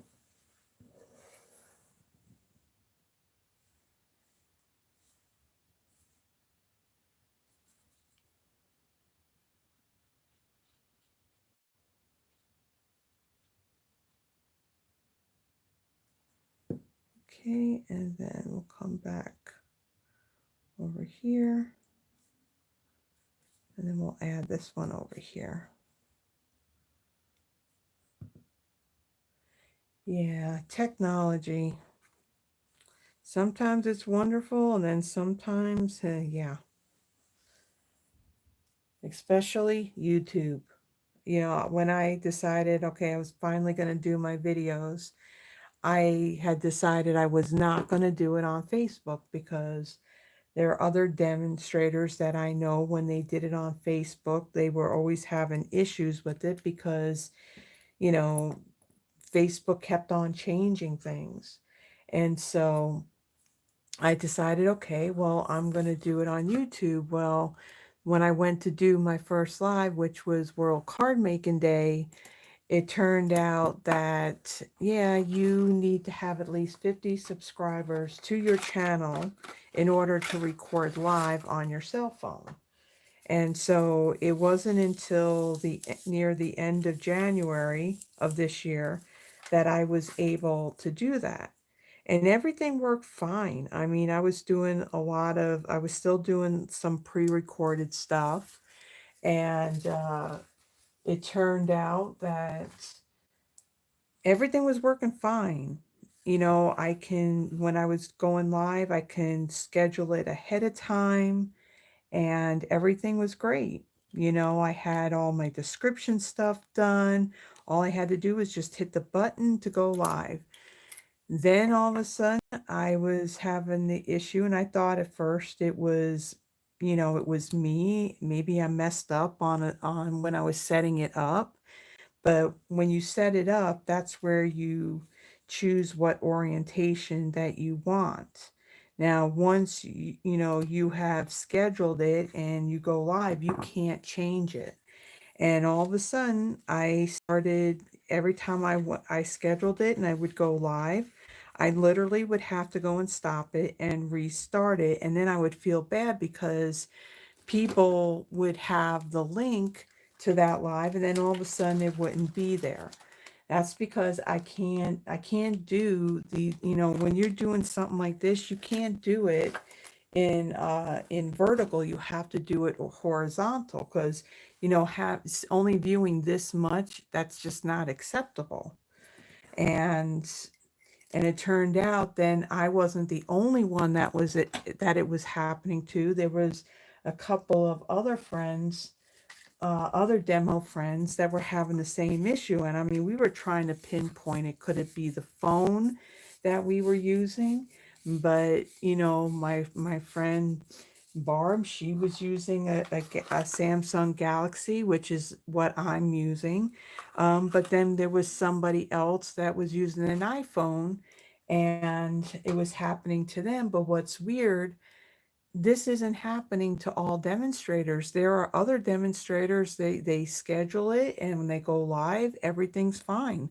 Okay, and then we'll come back over here. And then we'll add this one over here. Yeah, technology. Sometimes it's wonderful, and then sometimes, yeah. Especially YouTube. You know, when I decided, okay, I was finally going to do my videos, I had decided I was not going to do it on Facebook because there are other demonstrators that I know when they did it on Facebook, they were always having issues with it because, you know, Facebook kept on changing things. And so I decided, okay, well, I'm going to do it on YouTube. Well, when I went to do my first live, which was World Card Making Day, it turned out that, yeah, you need to have at least 50 subscribers to your channel in order to record live on your cell phone. And so it wasn't until near the end of January of this year that I was able to do that. And everything worked fine. I mean, I was still doing some pre-recorded stuff. And it turned out that everything was working fine. You know, when I was going live, I can schedule it ahead of time and everything was great. You know, I had all my description stuff done. All I had to do was just hit the button to go live. Then all of a sudden I was having the issue and I thought at first it was, you know, it was me. Maybe I messed up on when I was setting it up. But when you set it up, that's where you choose what orientation that you want. Now, once you have scheduled it and you go live, you can't change it. And all of a sudden, I started every time I scheduled it and I would go live, I literally would have to go and stop it and restart it. And then I would feel bad because people would have the link to that live and then all of a sudden it wouldn't be there. That's because I can't do when you're doing something like this, you can't do it in vertical. You have to do it horizontal because only viewing this much, that's just not acceptable. And it turned out then I wasn't the only one that it was happening to. There was a couple of other friends, other demo friends that were having the same issue. And I mean, we were trying to pinpoint it. Could it be the phone that we were using? But, my friend Barb, she was using a Samsung Galaxy, which is what I'm using. But then there was somebody else that was using an iPhone and it was happening to them. But what's weird, this isn't happening to all demonstrators. There are other demonstrators, they schedule it and when they go live, everything's fine.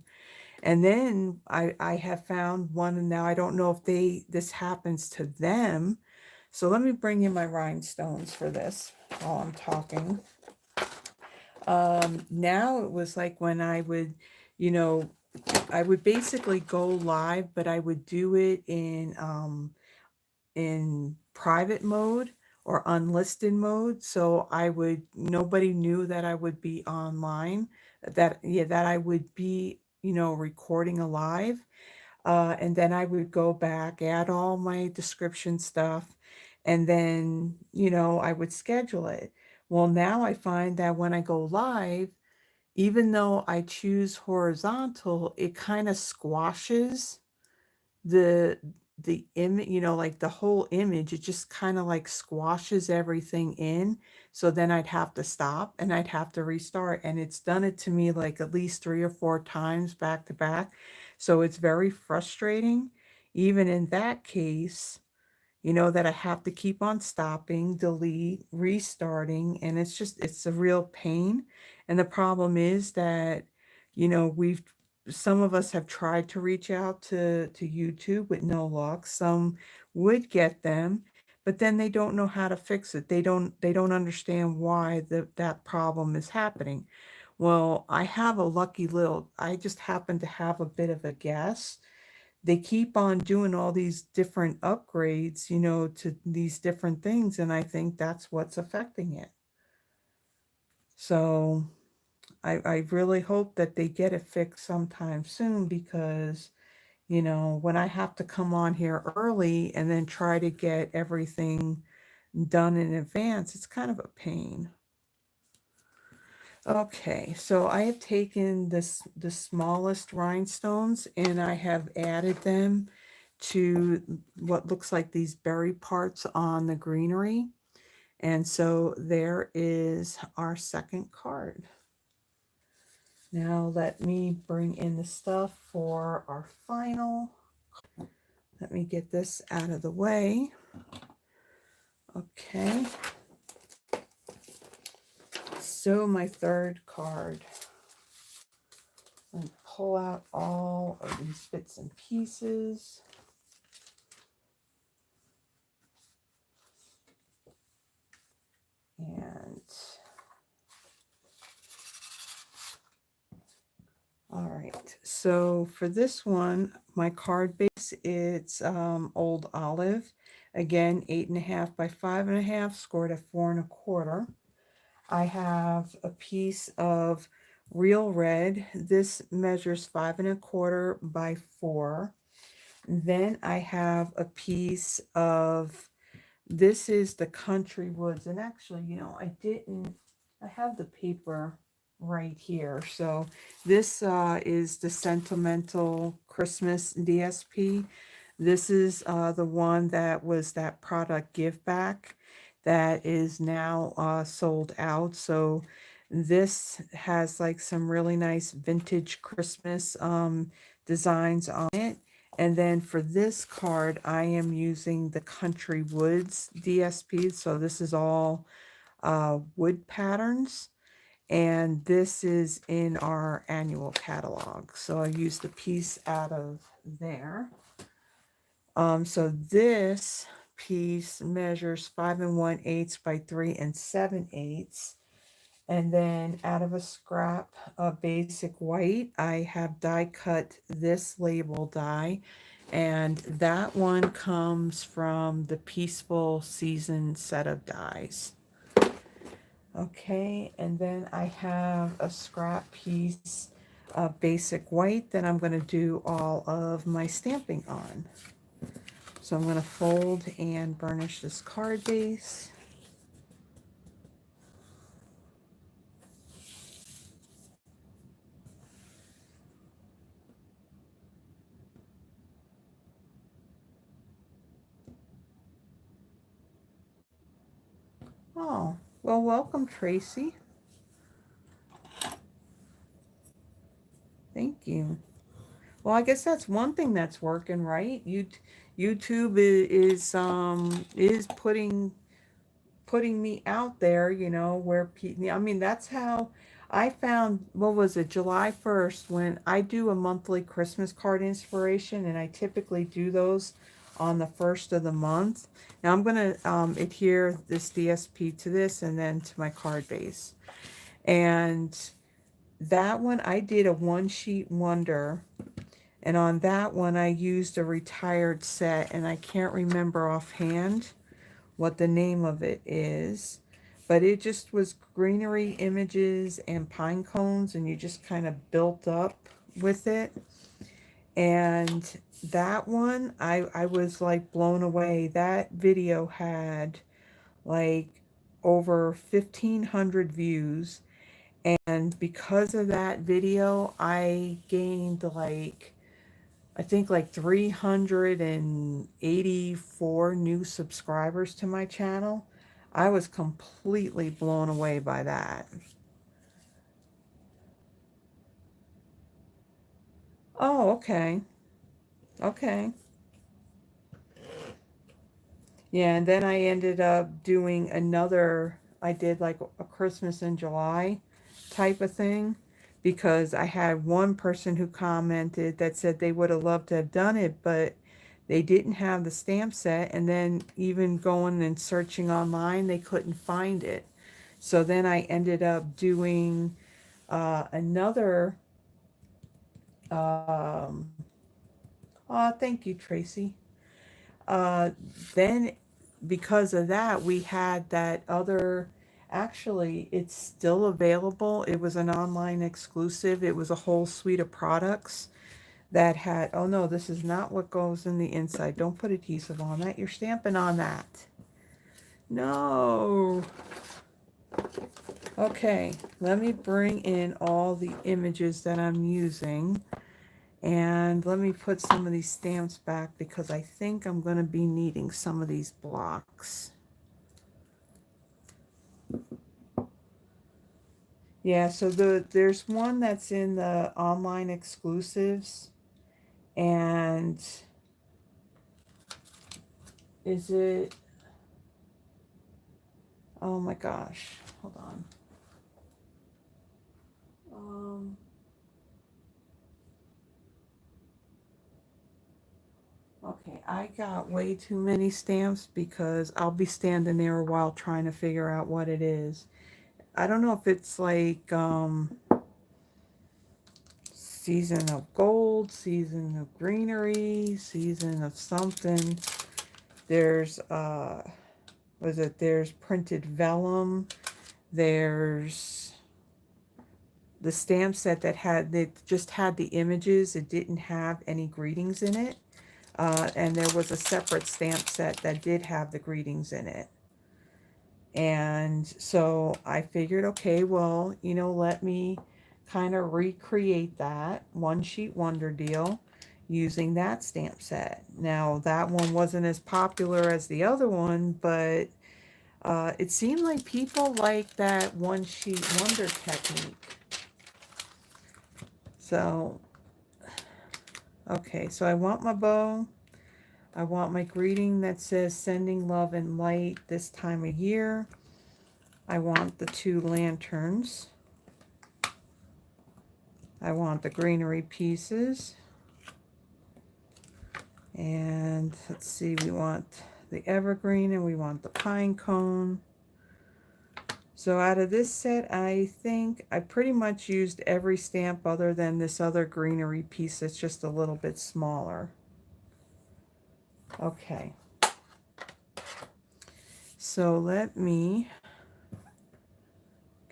And then I have found one, and now I don't know if this happens to them. So let me bring in my rhinestones for this while I'm talking. Now it was like when I would, I would basically go live, but I would do it in private mode or unlisted mode. So nobody knew that I would be online that, yeah, that I would be, recording a live. And then I would go back, add all my description stuff, and then, I would schedule it. Well, now I find that when I go live, even though I choose horizontal, it kind of squashes the image, like the whole image. It just kind of like squashes everything in. So then I'd have to stop and I'd have to restart. And it's done it to me like at least 3 or 4 times back to back. So it's very frustrating. Even in that case, that I have to keep on stopping, delete, restarting, and it's a real pain. And the problem is that, we've some of us have tried to reach out to YouTube with no luck. Some would get them, but then they don't know how to fix it. They don't understand why that problem is happening. Well, I just happen to have a bit of a guess. They keep on doing all these different upgrades, to these different things, and I think that's what's affecting it. So I really hope that they get it fixed sometime soon, because, when I have to come on here early and then try to get everything done in advance, it's kind of a pain. Okay, so I have taken the smallest rhinestones and I have added them to what looks like these berry parts on the greenery. And so there is our second card. Now let me bring in the stuff for our final. Let me get this out of the way. Okay. So my third card. And pull out all of these bits and pieces. And all right, so for this one, my card base, it's Old Olive. Again, 8.5 by 5.5, scored at 4.25. I have a piece of Real Red. This measures 5.25 by 4. Then I have a piece of, this is the Country Woods. And actually, I have the paper right here. So this is the Sentimental Christmas DSP. This is the one that was that product give back that is now sold out. So this has like some really nice vintage Christmas designs on it. And then for this card, I am using the Country Woods DSP. So this is all wood patterns. And this is in our annual catalog. So I used a piece out of there. So this piece measures 5 1/8 by 3 7/8. And then out of a scrap of basic white, I have die cut this label die. And that one comes from the Peaceful Season set of dies. Okay, and then I have a scrap piece of basic white that I'm going to do all of my stamping on. So I'm going to fold and burnish this card base. Oh, well, welcome, Tracy. Thank you. Well, I guess that's one thing that's working, right? YouTube is putting me out there, where people, I mean, that's how I found, what was it, July 1st, when I do a monthly Christmas card inspiration, and I typically do those on the first of the month. Now I'm going to adhere this DSP to this and then to my card base. And that one, I did a one sheet wonder. And on that one, I used a retired set, and I can't remember offhand what the name of it is. but it just was greenery images and pine cones, and you just kind of built up with it. And that one, I was like blown away. That video had like over 1,500 views. And because of that video, I gained like, I think like 384 new subscribers to my channel. I was completely blown away by that. Oh, okay. Okay. Yeah, and then I ended up doing another, I did like a Christmas in July type of thing, because I had one person who commented that said they would have loved to have done it, but they didn't have the stamp set, and then even going and searching online, they couldn't find it. So then I ended up doing another, um, oh, thank you, Tracy. Uh, then because of that, we had that other, actually, it's still available. It was an online exclusive. It was a whole suite of products that had, oh no, this is not what goes in the inside. Don't put adhesive on that. You're stamping on that. No. Okay, let me bring in all the images that I'm using. And let me put some of these stamps back because I think I'm going to be needing some of these blocks. Yeah, so there's one that's in the online exclusives, and is it, oh my gosh, hold on. Okay, I got way too many stamps because I'll be standing there a while trying to figure out what it is. I don't know if it's like season of gold, season of greenery, season of something. There's was it, there's printed vellum, there's the stamp set that had, that just had the images, it didn't have any greetings in it. And there was a separate stamp set that did have the greetings in it. And so I figured, okay, well, you know, let me kind of recreate that one sheet wonder deal using that stamp set. Now, that one wasn't as popular as the other one, but it seemed like people like that one sheet wonder technique. So, okay, so I want my bow. I want my greeting that says sending love and light this time of year. I want the 2 lanterns. I want the greenery pieces. And let's see, we want the evergreen and we want the pine cone. So out of this set, I think I pretty much used every stamp other than this other greenery piece that's just a little bit smaller. Okay. So let me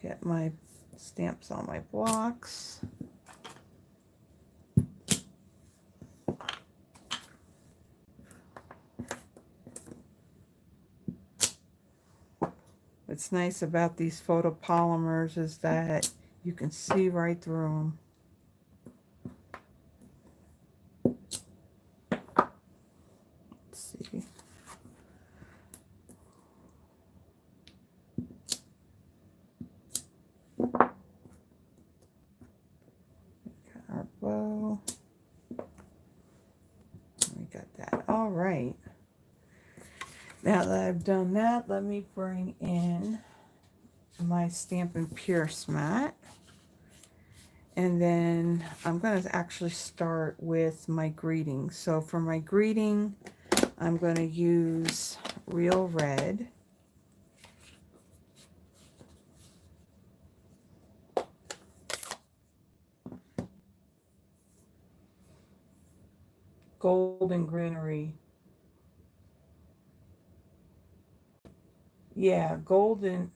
get my stamps on my blocks. What's nice about these photopolymers is that you can see right through them. Let's see. Got our bow. We got that. All right. Now that I've done that, let me bring in my Stampin' Pierce mat. And then I'm going to actually start with my greeting. So for my greeting, I'm going to use Real Red. Golden greenery. Yeah, golden.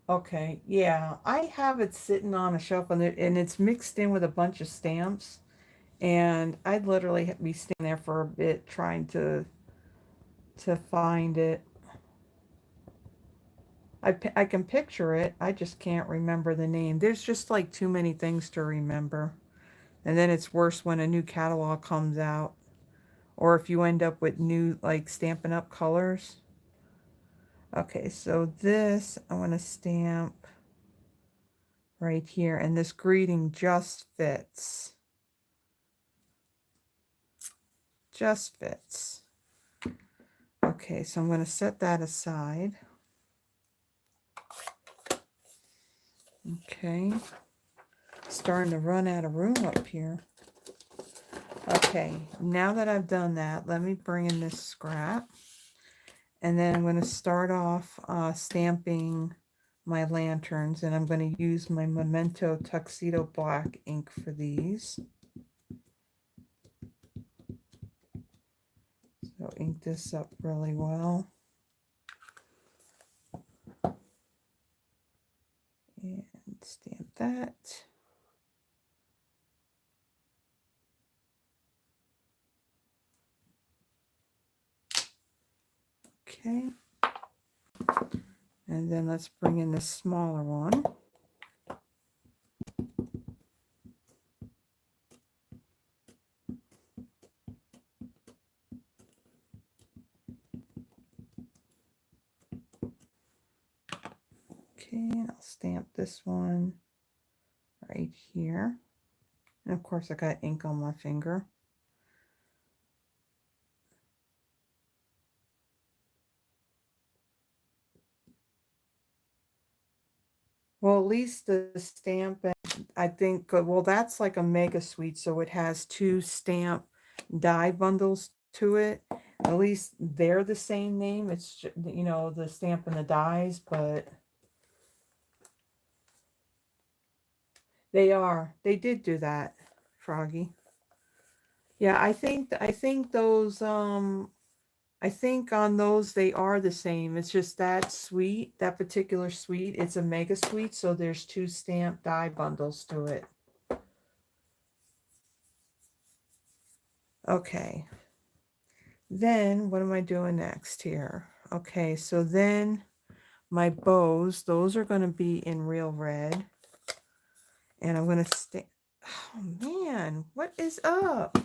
Okay, yeah, I have it sitting on a shelf and it's mixed in with a bunch of stamps, and I'd literally be standing there for a bit trying to find it. I can picture it, I just can't remember the name. There's just like too many things to remember. And then it's worse when a new catalog comes out, or if you end up with new, like, Stampin' Up! Colors. Okay, so this I want to stamp right here, and this greeting just fits. Just fits. Okay, so I'm going to set that aside. Okay, starting to run out of room up here. Okay, now that I've done that, let me bring in this scrap. And then I'm going to start off stamping my lanterns, and I'm going to use my Memento Tuxedo Black ink for these. So ink this up really well. And stamp that. Okay. And then let's bring in the smaller one. Okay, and I'll stamp this one right here. And of course I got ink on my finger. Well, at least the stamp, I think, well, that's like a mega suite, so it has 2 stamp die bundles to it. At least they're the same name. It's, you know, the stamp and the dies, but they are. They did do that, Froggy. Yeah, I think those I think on those they are the same. It's just that suite, that particular suite, it's a mega suite, so there's 2 stamp die bundles to it. Okay. Then what am I doing next here? Okay, so then my bows, those are going to be in real red. And I'm going to stamp. Oh man, what is up?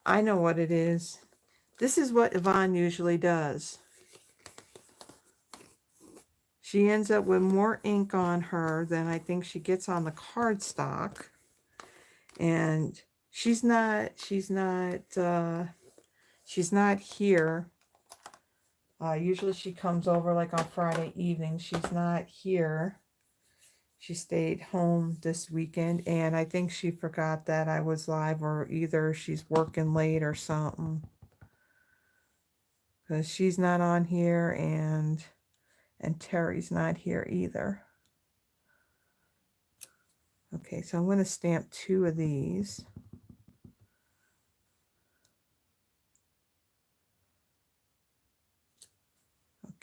I know what it is. This is what Yvonne usually does. She ends up with more ink on her than I think she gets on the cardstock. And she's not here. Usually she comes over like on Friday evening. She's not here. She stayed home this weekend, and I think she forgot that I was live, or either she's working late or something. Because she's not on here, and Terry's not here either. Okay, so I'm going to stamp 2 of these.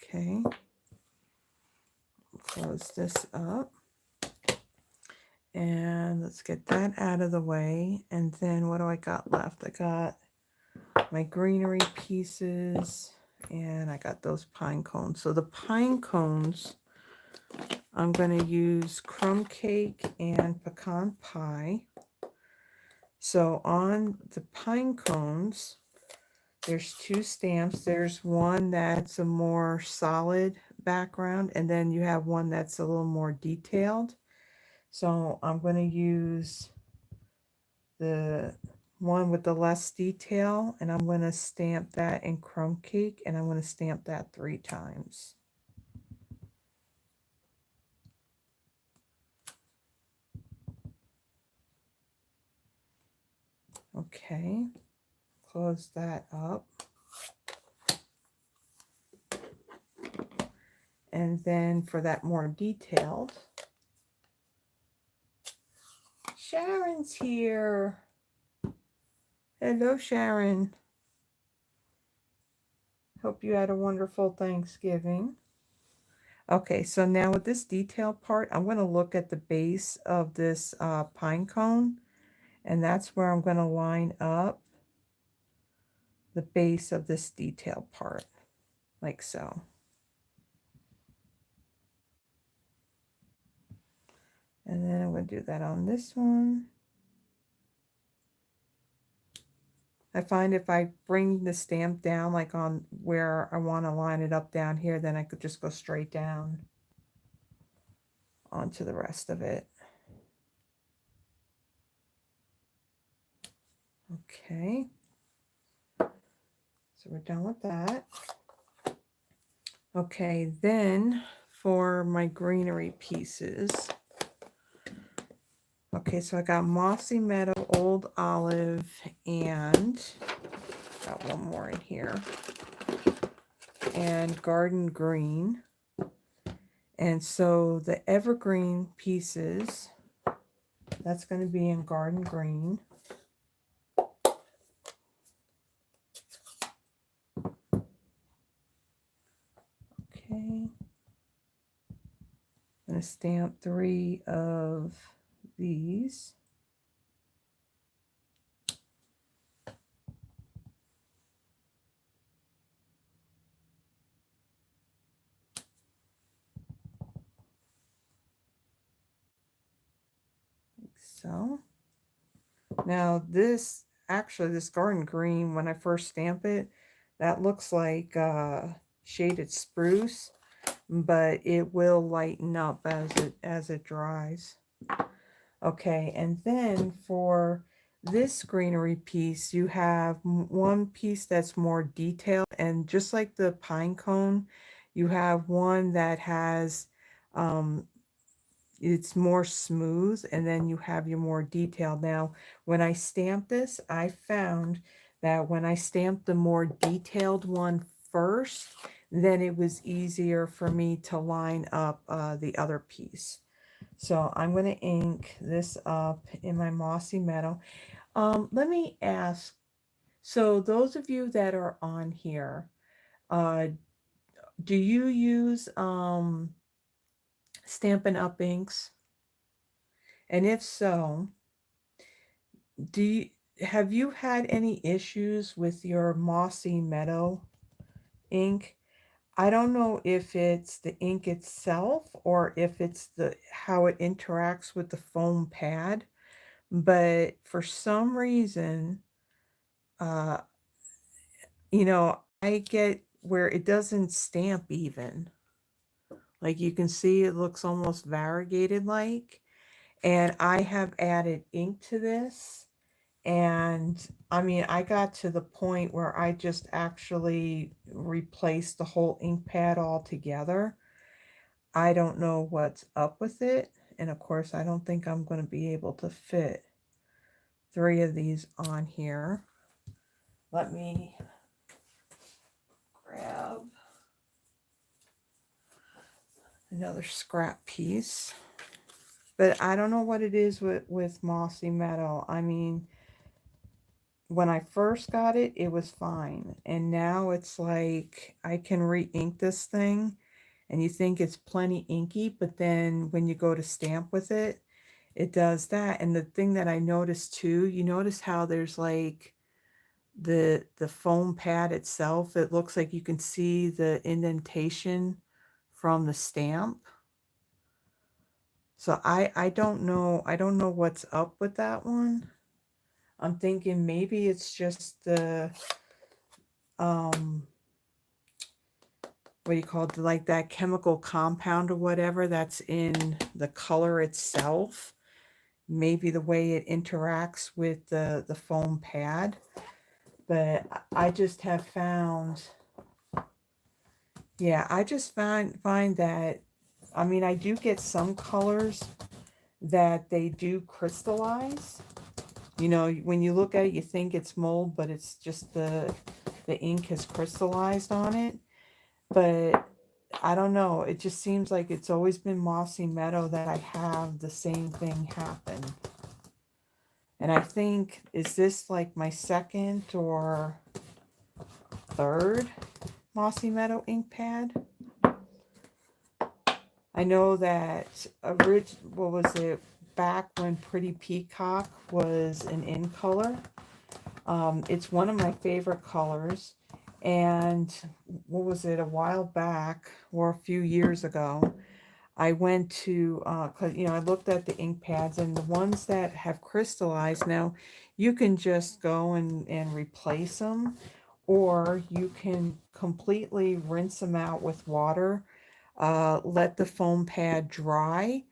Okay. Close this up. And let's get that out of the way. And then what do I got left? I got my greenery pieces, and I got those pine cones. So the pine cones, I'm going to use crumb cake and pecan pie. So on the pine cones, there's 2 stamps. There's one that's a more solid background, and then you have one that's a little more detailed. So I'm going to use the one with the less detail, and I'm going to stamp that in crumb cake, and I'm going to stamp that 3 times. Okay, close that up. And then for that more detailed, Sharon's here. Hello, Sharon. Hope you had a wonderful Thanksgiving. Okay, so now with this detail part, I'm going to look at the base of this pine cone, and that's where I'm going to line up the base of this detail part, like so. And then I'm going to do that on this one. I find if I bring the stamp down, like on where I want to line it up down here, then I could just go straight down onto the rest of it. Okay. So we're done with that. Okay, then for my greenery pieces. Okay, so I got Mossy Meadow, Old Olive, and got one more in here. And Garden Green. And so the evergreen pieces, that's going to be in Garden Green. Okay. I'm going to stamp 3 of these. Like so. Now this, actually this Garden Green, when I first stamp it, that looks like shaded spruce, but it will lighten up as it dries. Okay, and then for this greenery piece, you have one piece that's more detailed, and just like the pine cone, you have one that has it's more smooth, and then you have your more detailed. Now when I stamped this, I found that when I stamped the more detailed one first, then it was easier for me to line up the other piece. So I'm going to ink this up in my Mossy Meadow. Let me ask, so those of you that are on here, do you use Stampin' Up inks? And if so, have you had any issues with your Mossy Meadow ink? I don't know if it's the ink itself or if it's how it interacts with the foam pad, but for some reason, you know, I get where it doesn't stamp even. Like you can see, it looks almost variegated like. And I have added ink to this. And I mean, I got to the point where I just actually replaced the whole ink pad altogether. I don't know what's up with it. And of course, I don't think I'm going to be able to fit 3 of these on here. Let me grab another scrap piece. But I don't know what it is with Mossy Meadow. I mean, when I first got it, it was fine. And now it's like I can re-ink this thing and you think it's plenty inky, but then when you go to stamp with it, it does that. And the thing that I noticed too, you notice how there's like the foam pad itself, it looks like you can see the indentation from the stamp. So I don't know what's up with that one. I'm thinking maybe it's just the what do you call it, like that chemical compound or whatever that's in the color itself. Maybe the way it interacts with the foam pad. But I just have found, yeah, I just find that, I mean, I do get some colors that they do crystallize. You know, when you look at it, you think it's mold, but it's just the ink has crystallized on it. But I don't know. It just seems like it's always been Mossy Meadow that I have the same thing happen. And I think, is this like my second or third Mossy Meadow ink pad. I know that what was it, back when Pretty Peacock was an in color. It's one of my favorite colors. And what was it, a while back or a few years ago, I went to, cause I looked at the ink pads, and the ones that have crystallized now, you can just go and replace them, or you can completely rinse them out with water, let the foam pad dry,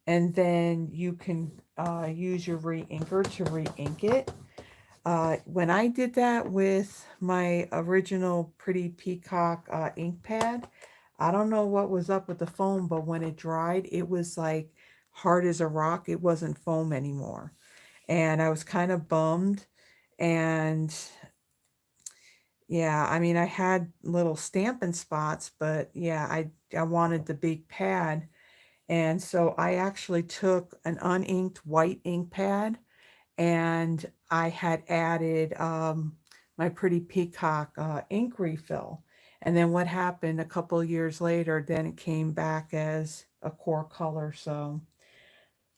and then you can use your re-inker to re-ink it. When I did that with my original Pretty Peacock ink pad, I don't know what was up with the foam, but when it dried, it was like hard as a rock. It wasn't foam anymore. And I was kind of bummed. And yeah, I mean, I had little stamping spots, but yeah, I wanted the big pad. And so I actually took an uninked white ink pad, and I had added my Pretty Peacock ink refill. And then what happened a couple of years later, then it came back as a core color. So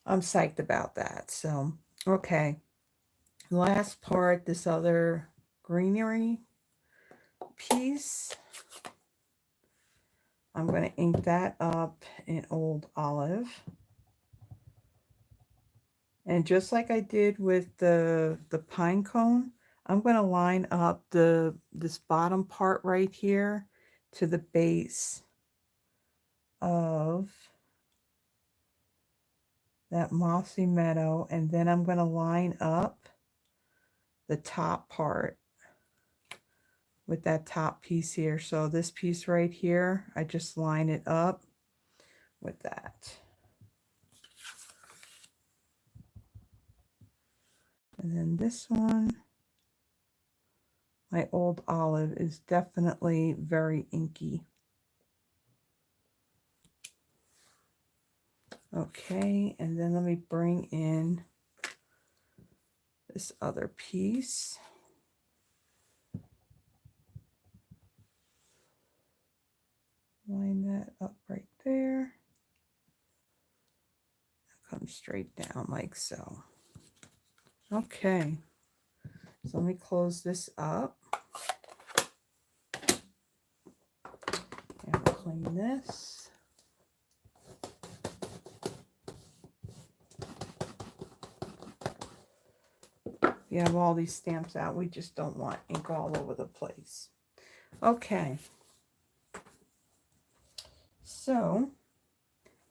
I'm psyched about that. So, okay. Last part, this other greenery piece. I'm going to ink that up in Old Olive. And just like I did with the pine cone, I'm going to line up this bottom part right here to the base of that Mossy Meadow, and then I'm going to line up the top part with that top piece here. So this piece right here, I just line it up with that. And then this one, my Old Olive, is definitely very inky. Okay, and then let me bring in this other piece. Line that up right there. Come straight down like so. Okay, so let me close this up and clean this. You have all these stamps out. We just don't want ink all over the place. Okay. So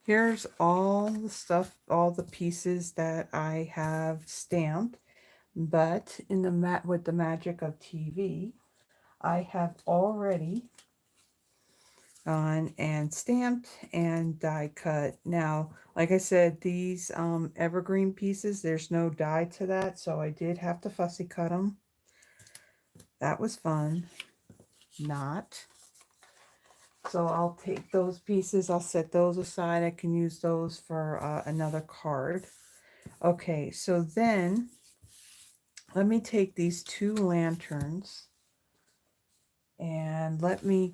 here's all the stuff, all the pieces that I have stamped. But in the with the magic of TV, I have already gone and stamped and die cut. Now, like I said, these evergreen pieces, there's no die to that, so I did have to fussy cut them. That was fun. Not. So I'll take those pieces, I'll set those aside. I can use those for another card. Okay, so then let me take these two lanterns and let me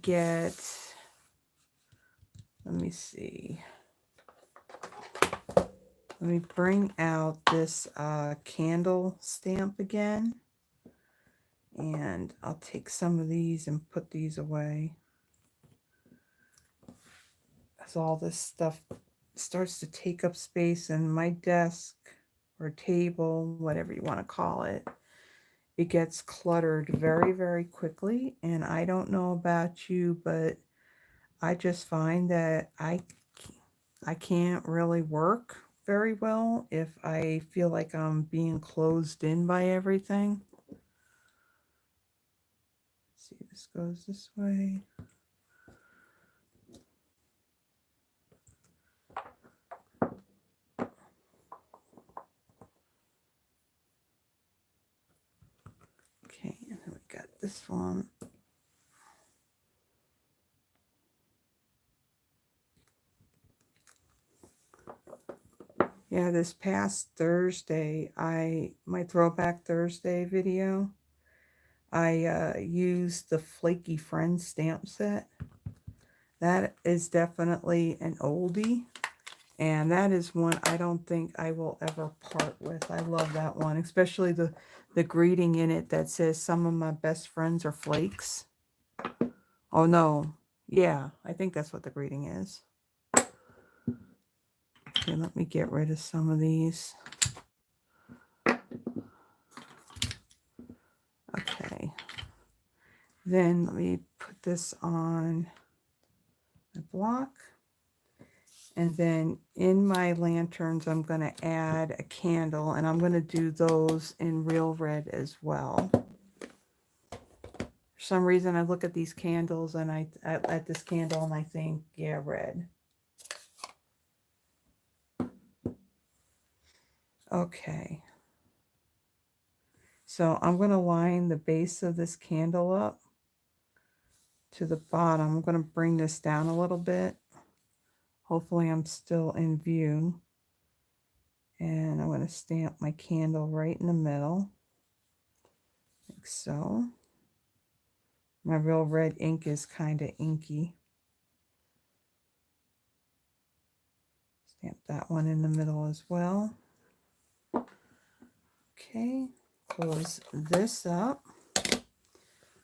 see. Let me bring out this candle stamp again. And I'll take some of these and put these away, as all this stuff starts to take up space in my desk or table, whatever you want to call it. It gets cluttered very, very quickly. And I don't know about you, but I just find that I can't really work very well if I feel like I'm being closed in by everything. Let's see, this goes this way. Okay, and then we got this one. Yeah, this past Thursday, my Throwback Thursday video, I used the Flaky Friends stamp set. That is definitely an oldie. And that is one I don't think I will ever part with. I love that one, especially the greeting in it that says some of my best friends are flakes. Oh no, yeah, I think that's what the greeting is. Okay, let me get rid of some of these. Okay, then let me put this on my block. And then in my lanterns, I'm going to add a candle, and I'm going to do those in real red as well. For some reason, I look at these candles and I at this candle and I think, yeah, red. Okay. So I'm going to line the base of this candle up to the bottom. I'm going to bring this down a little bit. Hopefully I'm still in view. And I'm going to stamp my candle right in the middle, like so. My real red ink is kind of inky. Stamp that one in the middle as well. Okay, close this up.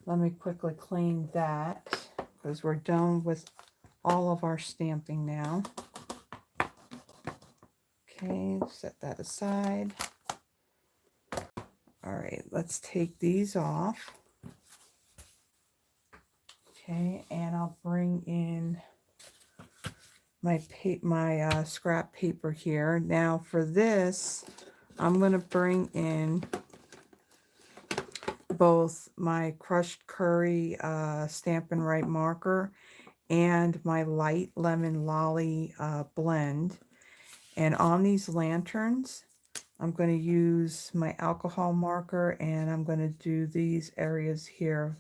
Let me quickly clean that because we're done with all of our stamping now. Okay, set that aside. All right, let's take these off. Okay, and I'll bring in my scrap paper here. Now for this, I'm going to bring in both my crushed curry Stampin' Right marker and my light lemon lolly blend. And on these lanterns, I'm going to use my alcohol marker, and I'm going to do these areas here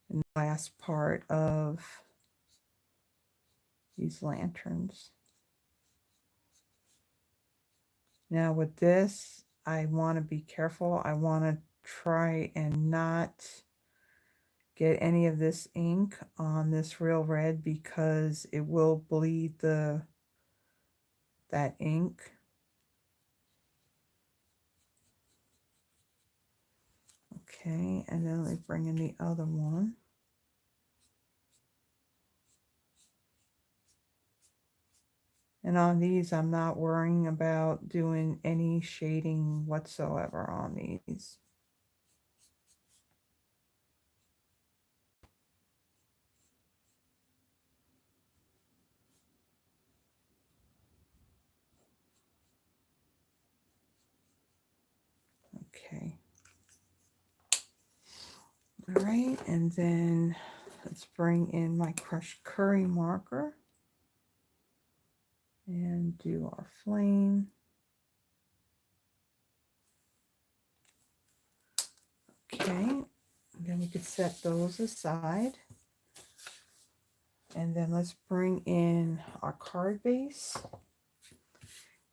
in the last part of these lanterns. Now with this, I want to be careful. I want to try and not get any of this ink on this real red because it will bleed that ink. Okay, and then let me bring in the other one. And on these, I'm not worrying about doing any shading whatsoever on these. Okay. All right, and then let's bring in my crushed curry marker and do our flame. Okay, then we could set those aside. And then let's bring in our card base.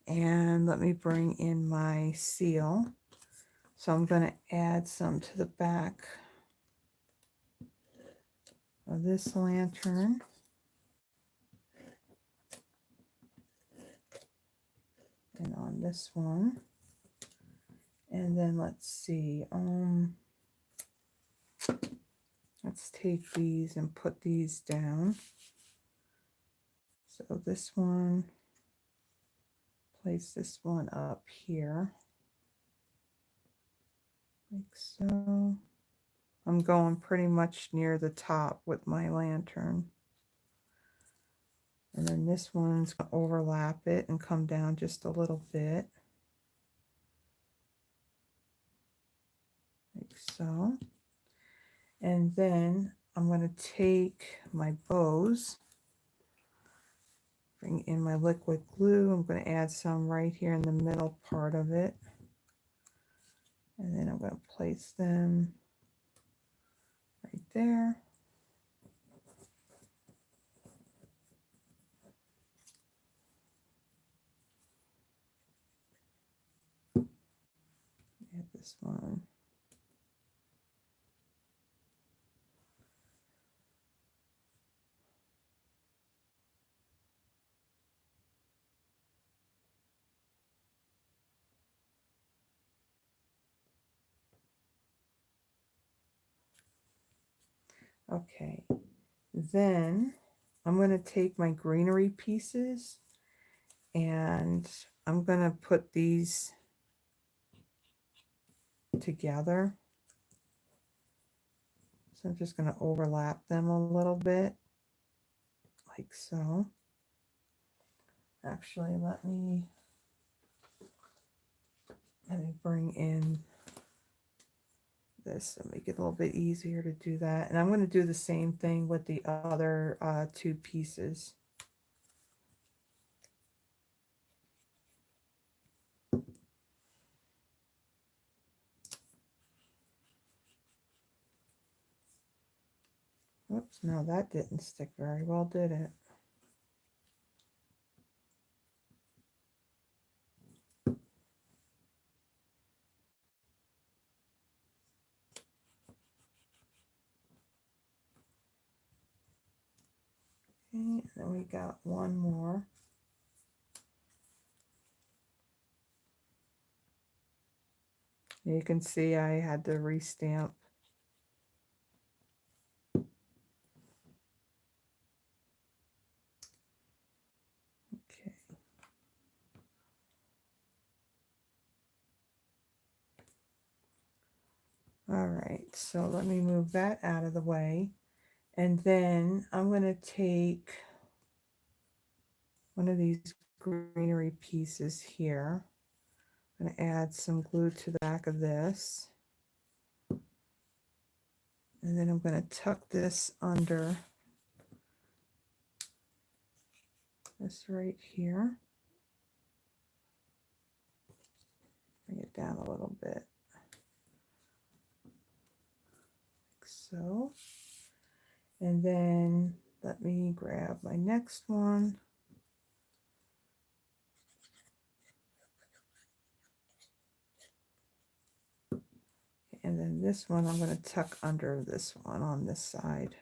And let me bring in my seal. So I'm going to add some to the back of this lantern. And on this one. And then let's see. Let's take these and put these down. So this one, place this one up here. Like so. I'm going pretty much near the top with my lantern. And then this one's going to overlap it and come down just a little bit. Like so. And then I'm going to take my bows, bring in my liquid glue. I'm going to add some right here in the middle part of it. And then I'm going to place them right there. Add this one Okay, then I'm going to take my greenery pieces and I'm going to put these together. So I'm just going to overlap them a little bit, like so. Actually, let me bring in this and make it a little bit easier to do that. And I'm going to do the same thing with the other two pieces. Oops, no, that didn't stick very well, did it? Okay, and then we got one more. You can see I had to restamp. Okay. All right, so let me move that out of the way. And then I'm going to take one of these greenery pieces here. I'm going to add some glue to the back of this. And then I'm going to tuck this under this right here. Bring it down a little bit. Like so. And then let me grab my next one. And then this one I'm going to tuck under this one on this side.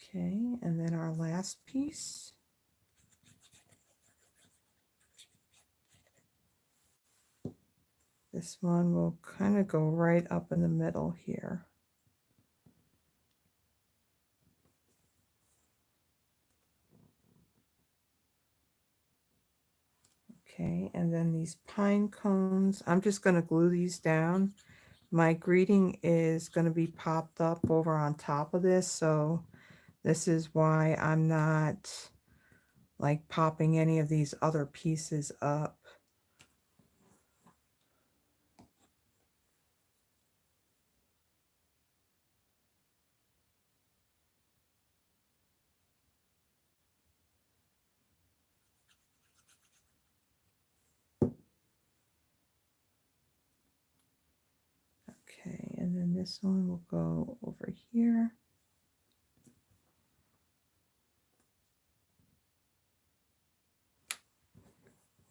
Okay, and then our last piece. This one will kind of go right up in the middle here. Okay, and then these pine cones, I'm just going to glue these down. My greeting is going to be popped up over on top of this, so this is why I'm not like popping any of these other pieces up. Okay, and then this one will go over here.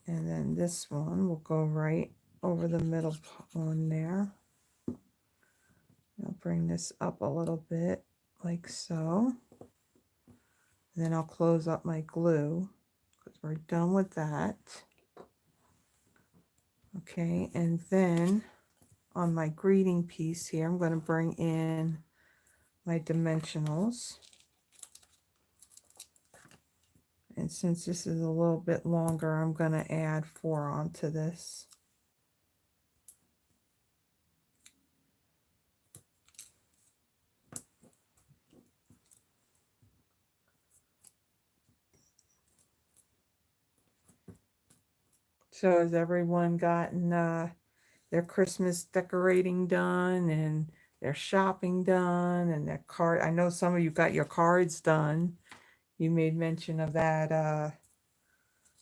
And then this one will go right over the middle one there. I'll bring this up a little bit like so. And then I'll close up my glue because we're done with that. Okay, and then on my greeting piece here, I'm going to bring in my dimensionals. And since this is a little bit longer, I'm going to add 4 onto this. So has everyone gotten their Christmas decorating done and their shopping done and their card? I know some of you got your cards done. You made mention of that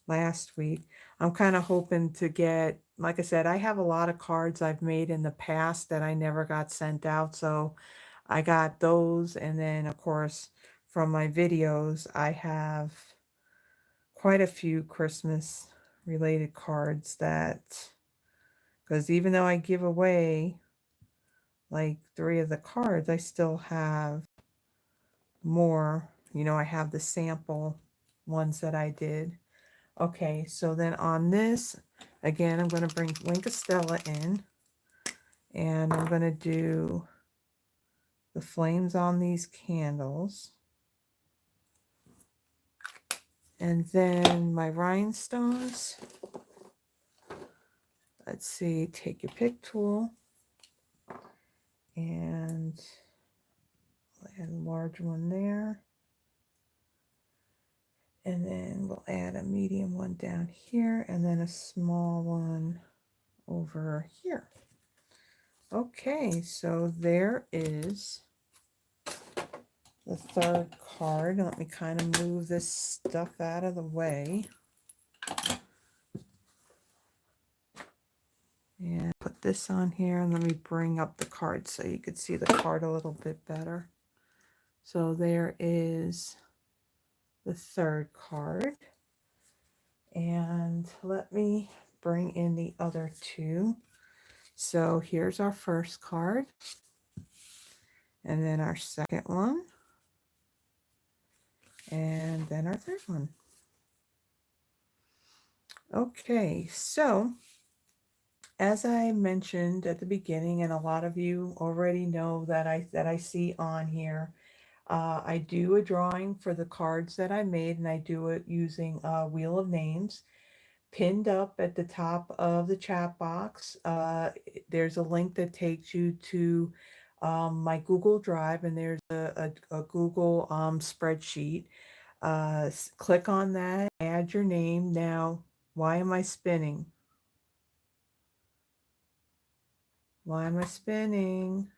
last week. I'm kind of hoping to get, like I said, I have a lot of cards I've made in the past that I never got sent out. So I got those. And then, of course, from my videos, I have quite a few Christmas related cards that, because even though I give away like 3 of the cards, I still have more. You know, I have the sample ones that I did. Okay, so then on this, again, I'm going to bring Link of Stella in, and I'm going to do the flames on these candles. And then my rhinestones. Let's see, take your pick tool and add a large one there. And then we'll add a medium one down here and then a small one over here. Okay, so there is the third card. Let me kind of move this stuff out of the way. And put this on here, and let me bring up the card so you could see the card a little bit better. So there is the third card. And let me bring in the other two. So here's our first card. And then our second one. And then our third one. Okay, so as I mentioned at the beginning, and a lot of you already know that I see on here, I do a drawing for the cards that I made, and I do it using Wheel of Names. Pinned up at the top of the chat box, there's a link that takes you to my Google Drive, and there's a Google spreadsheet. Click on that, add your name. Now, why am I spinning? Why am I spinning?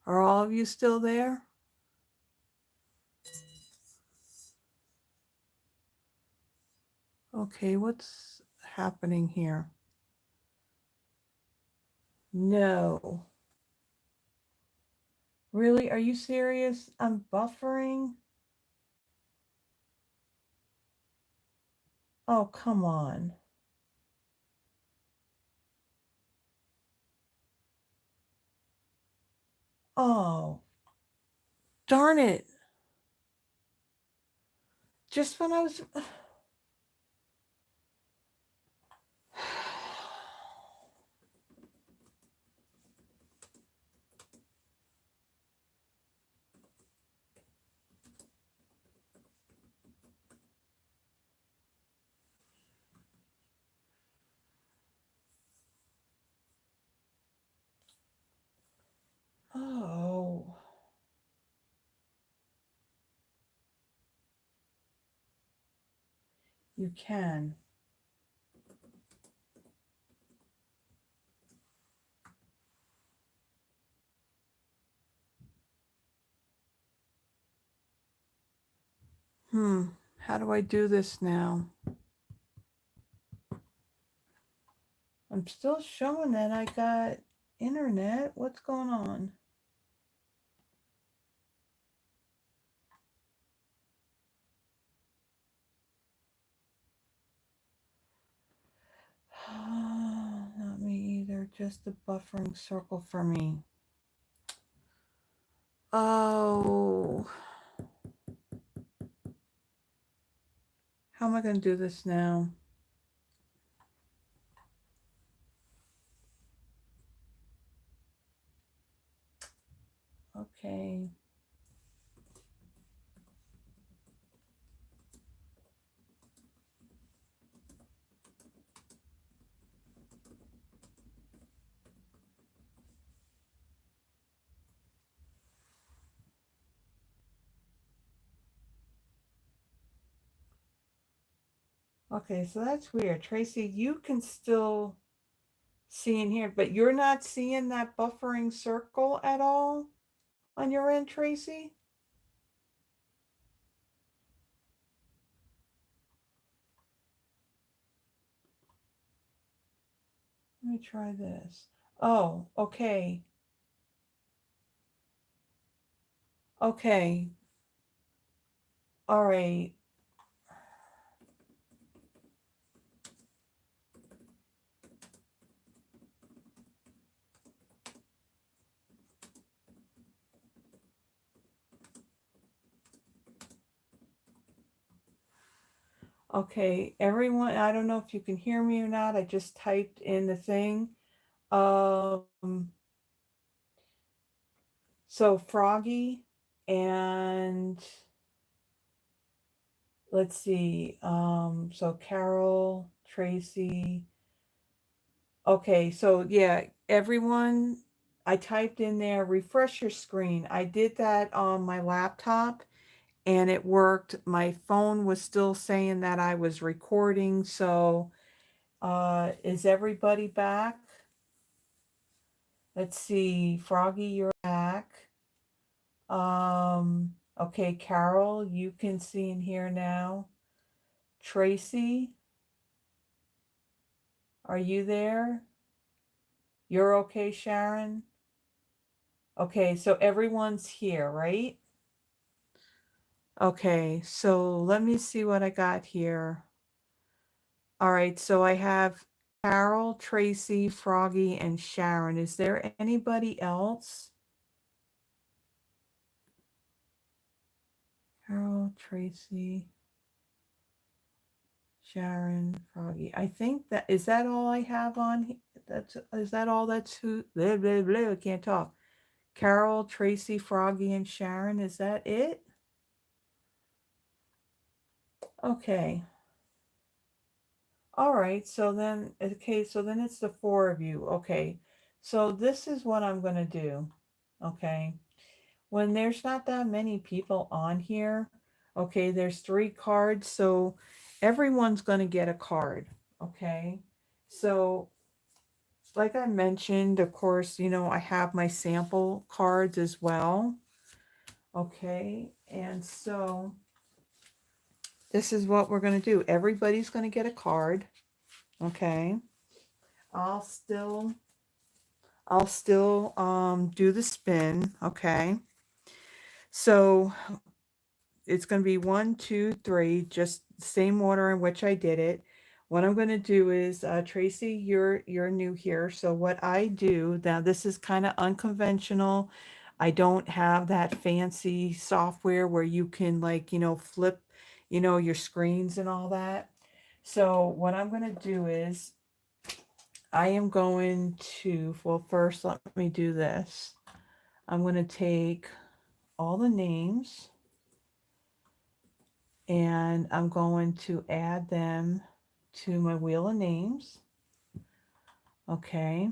Are all of you still there? Okay, what's happening here? No. Really? Are you serious? I'm buffering? Oh, come on. Oh, darn it. Just when I was... Oh. You can. How do I do this now? I'm still showing that I got internet. What's going on? Not me either. Just a buffering circle for me. Oh. How am I going to do this now? Okay. Okay, so that's weird. Tracy, you can still see in here, but you're not seeing that buffering circle at all on your end, Tracy? Let me try this. Oh, okay. Okay. All right. Okay, everyone, I don't know if you can hear me or not. I just typed in the thing. Um, so Froggy and let's see. So Carol, Tracy. Okay, so yeah, everyone, I typed in there, refresh your screen. I did that on my laptop and it worked. My phone was still saying that I was recording. So, is everybody back? Let's see, Froggy, you're back. Okay, Carol, you can see and hear now. Tracy, are you there? You're okay, Sharon? Okay, so everyone's here, right? Okay, so let me see what I got here. All right, so I have Carol, Tracy, Froggy, and Sharon. Is there anybody else? Carol, Tracy, Sharon, Froggy. I think that is that all I have on that's is that all that's who blah, blah, blah, I can't talk. Carol, Tracy, Froggy, and Sharon, is that it? Okay. All right, so then okay, so then it's the four of you. Okay. So this is what I'm gonna do. Okay. When there's not that many people on here, okay, there's 3 cards, so everyone's going to get a card, okay? So, like I mentioned, of course, you know, I have my sample cards as well, okay? And so, this is what we're going to do. Everybody's going to get a card, okay? I'll still do the spin, okay? So, it's going to be 1, 2, 3, just the same order in which I did it. What I'm going to do is, Tracy, you're new here. So what I do now, this is kind of unconventional. I don't have that fancy software where you can like, you know, flip, you know, your screens and all that. So what I'm going to do is I am going to, well, first let me do this. I'm going to take all the names and I'm going to add them to my wheel of names. Okay.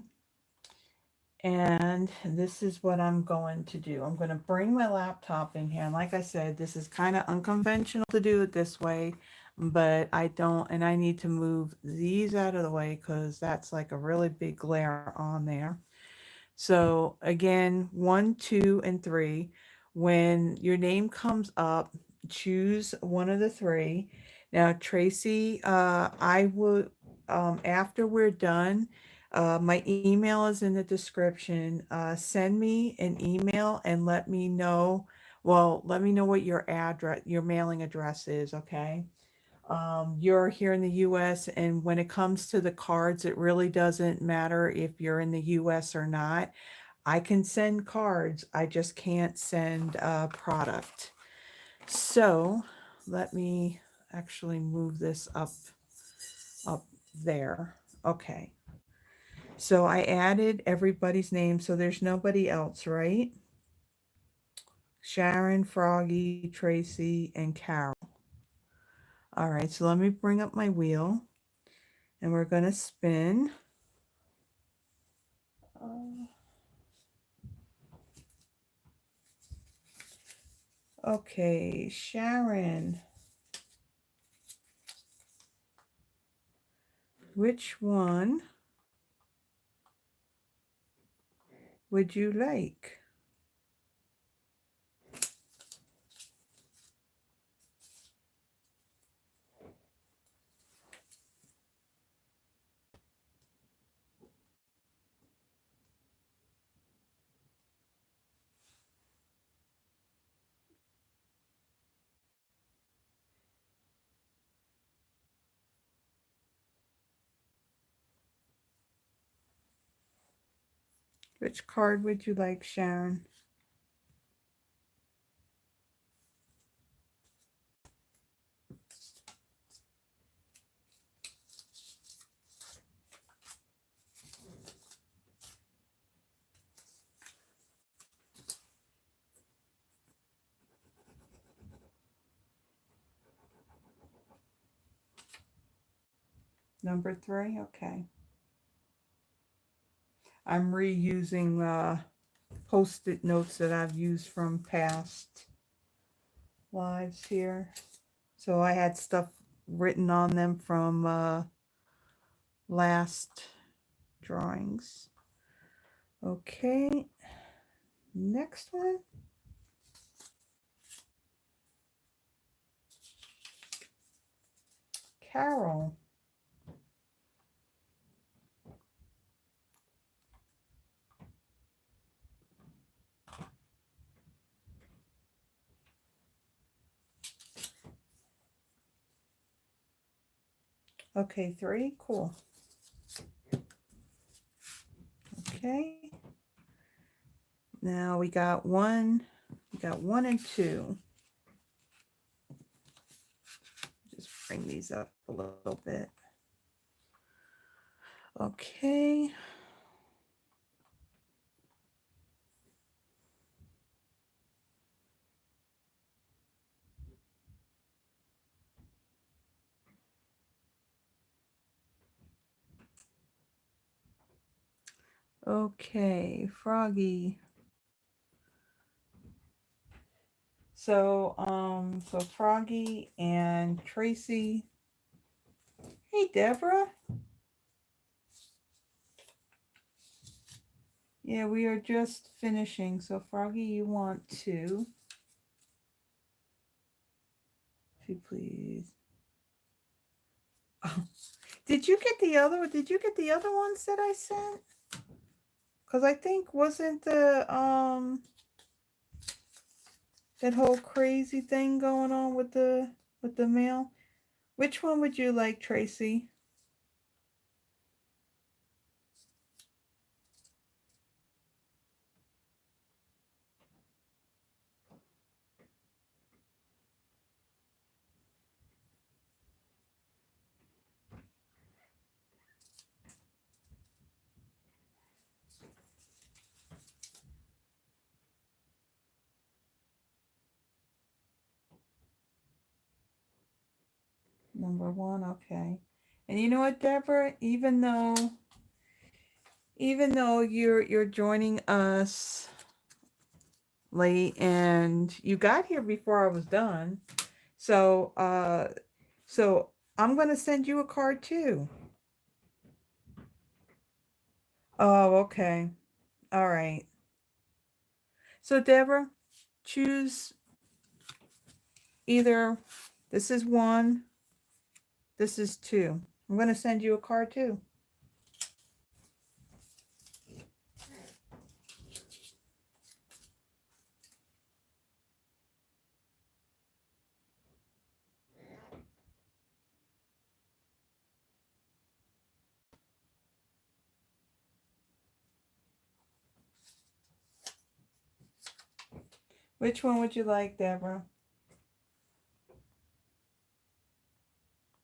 And this is what I'm going to do. I'm going to bring my laptop in here. And like I said, this is kind of unconventional to do it this way, but I don't, and I need to move these out of the way because that's like a really big glare on there. So again, 1, 2, and 3. When your name comes up, choose one of the 3. Now, Tracy, I would, after we're done, my email is in the description. Send me an email and let me know. Well, let me know what your address, your mailing address is, okay? You're here in the US, and when it comes to the cards, it really doesn't matter if you're in the US or not. I can send cards, I just can't send product. So let me actually move this up there. Okay. So I added everybody's name, so there's nobody else, right? Sharon, Froggy, Tracy, and Carol. All right, so let me bring up my wheel and we're going to spin. Okay, Sharon, which one would you like? Which card would you like, Sharon? Number 3, okay. I'm reusing post-it notes that I've used from past lives here. So I had stuff written on them from last drawings. Okay, next one. Carol. Okay, 3, cool. Okay. Now we got 1 and 2. Just bring these up a little bit. Okay. Okay, Froggy. So Froggy and Tracy. Hey, Deborah. Yeah, we are just finishing. So Froggy, you want 2? If you please. Oh. Did you get the other? Did you get the other ones that I sent? Because I think wasn't the that whole crazy thing going on with the mail? Which one would you like, Tracy? Number 1, okay. And you know what, Deborah? Even though you're joining us late and you got here before I was done, so I'm gonna send you a card too. Oh, okay. All right. So Deborah, choose either. This is 1. This is 2. I'm gonna send you a card too. Which one would you like, Deborah?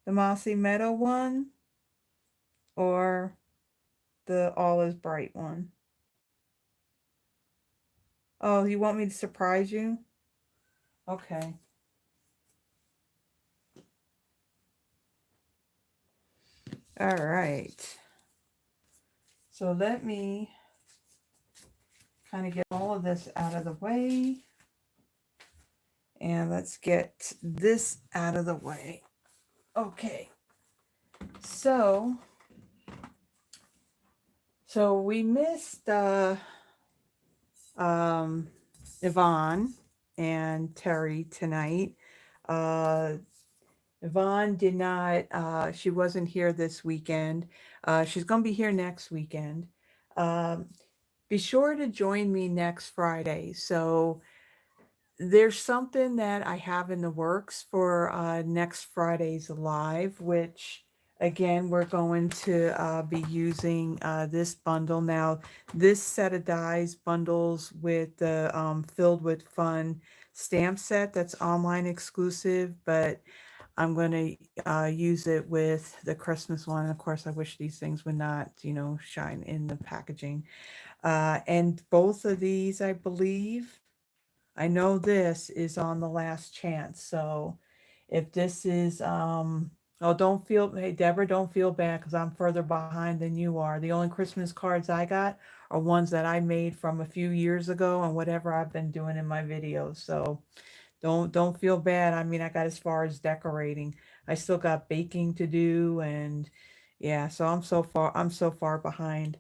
The Mossy Meadow one or the All is Bright one? Oh, you want me to surprise you? Okay. All right. So let me kind of get all of this out of the way. And let's get this out of the way. Okay. So we missed Yvonne and Terry tonight. Yvonne did not, she wasn't here this weekend. She's going to be here next weekend. Be sure to join me next Friday. So there's something that I have in the works for next Friday's live, which again, we're going to be using this bundle. Now, this set of dies bundles with the Filled with Fun stamp set that's online exclusive, but I'm going to use it with the Christmas one. Of course, I wish these things would not, shine in the packaging. And both of these, I believe, I know this is on the last chance. So if this is Oh, don't feel, hey, Deborah, don't feel bad because I'm further behind than you are. The only Christmas cards I got are ones that I made from a few years ago and whatever I've been doing in my videos. So don't feel bad. I mean, I got as far as decorating. I still got baking to do, and yeah, so I'm so far behind.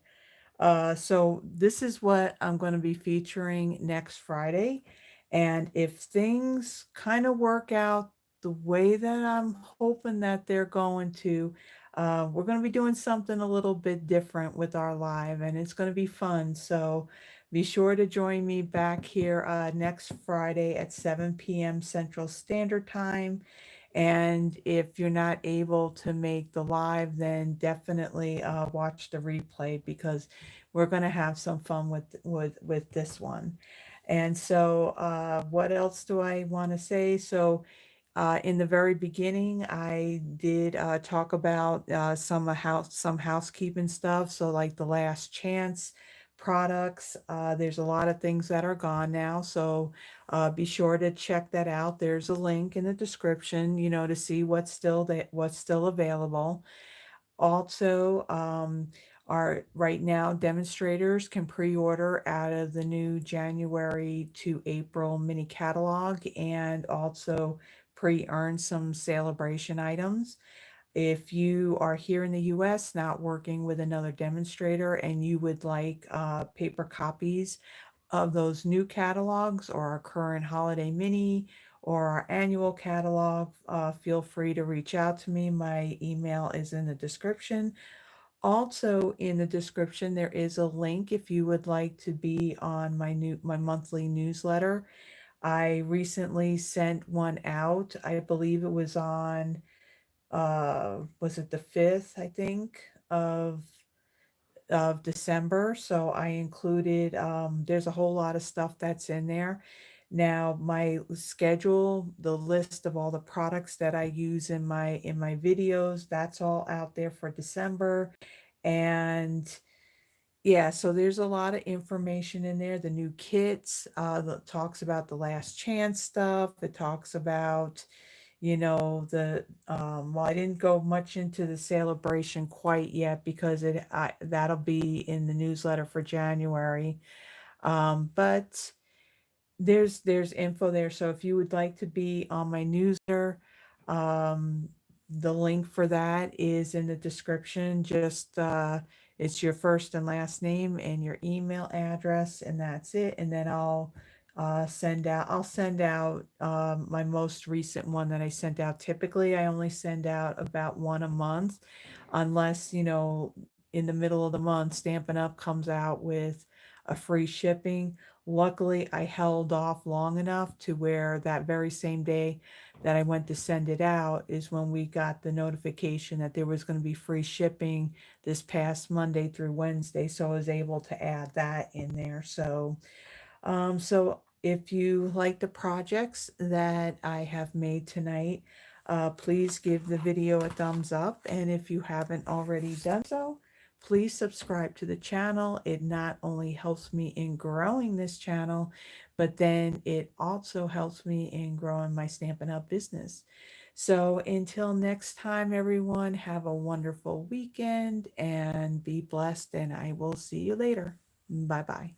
So this is what I'm going to be featuring next Friday. And if things kind of work out the way that I'm hoping that they're going to, we're going to be doing something a little bit different with our live, and it's going to be fun. So be sure to join me back here next Friday at 7 p.m. Central Standard Time. And if you're not able to make the live, then definitely watch the replay because we're going to have some fun with this one. And so, what else do I want to say? So, in the very beginning, I did talk about some housekeeping stuff. So, like the Last Chance products, there's a lot of things that are gone now. So, be sure to check that out. There's a link in the description, to see what's still available. Also, our right now demonstrators can pre-order out of the new January to April mini catalog and also pre-earn some celebration items. If you are here in the US not working with another demonstrator and you would like paper copies of those new catalogs or our current holiday mini or our annual catalog, feel free to reach out to me. My email is in the description. Also in the description, there is a link if you would like to be on my monthly newsletter. I recently sent one out. I believe it was it the 5th, I think, of December. So I included, there's a whole lot of stuff that's in there. Now my schedule, the list of all the products that I use in my videos, that's all out there for December. And yeah, so there's a lot of information in there. The new kits, that talks about the Last Chance stuff. It talks about, well, I didn't go much into the celebration quite yet because that'll be in the newsletter for January. But there's info there. So if you would like to be on my newsletter, um, the link for that is in the description. Just it's your first and last name and your email address, and that's it. And then I'll send out my most recent one that I sent out. Typically, I only send out about one a month, unless in the middle of the month, Stampin' Up comes out with a free shipping. Luckily, I held off long enough to where that very same day that I went to send it out is when we got the notification that there was going to be free shipping this past Monday through Wednesday. So I was able to add that in there. So if you like the projects that I have made tonight, please give the video a thumbs up. And if you haven't already done so, please subscribe to the channel. It not only helps me in growing this channel, but then it also helps me in growing my Stampin' Up! Business. So until next time, everyone, have a wonderful weekend and be blessed. And I will see you later. Bye bye.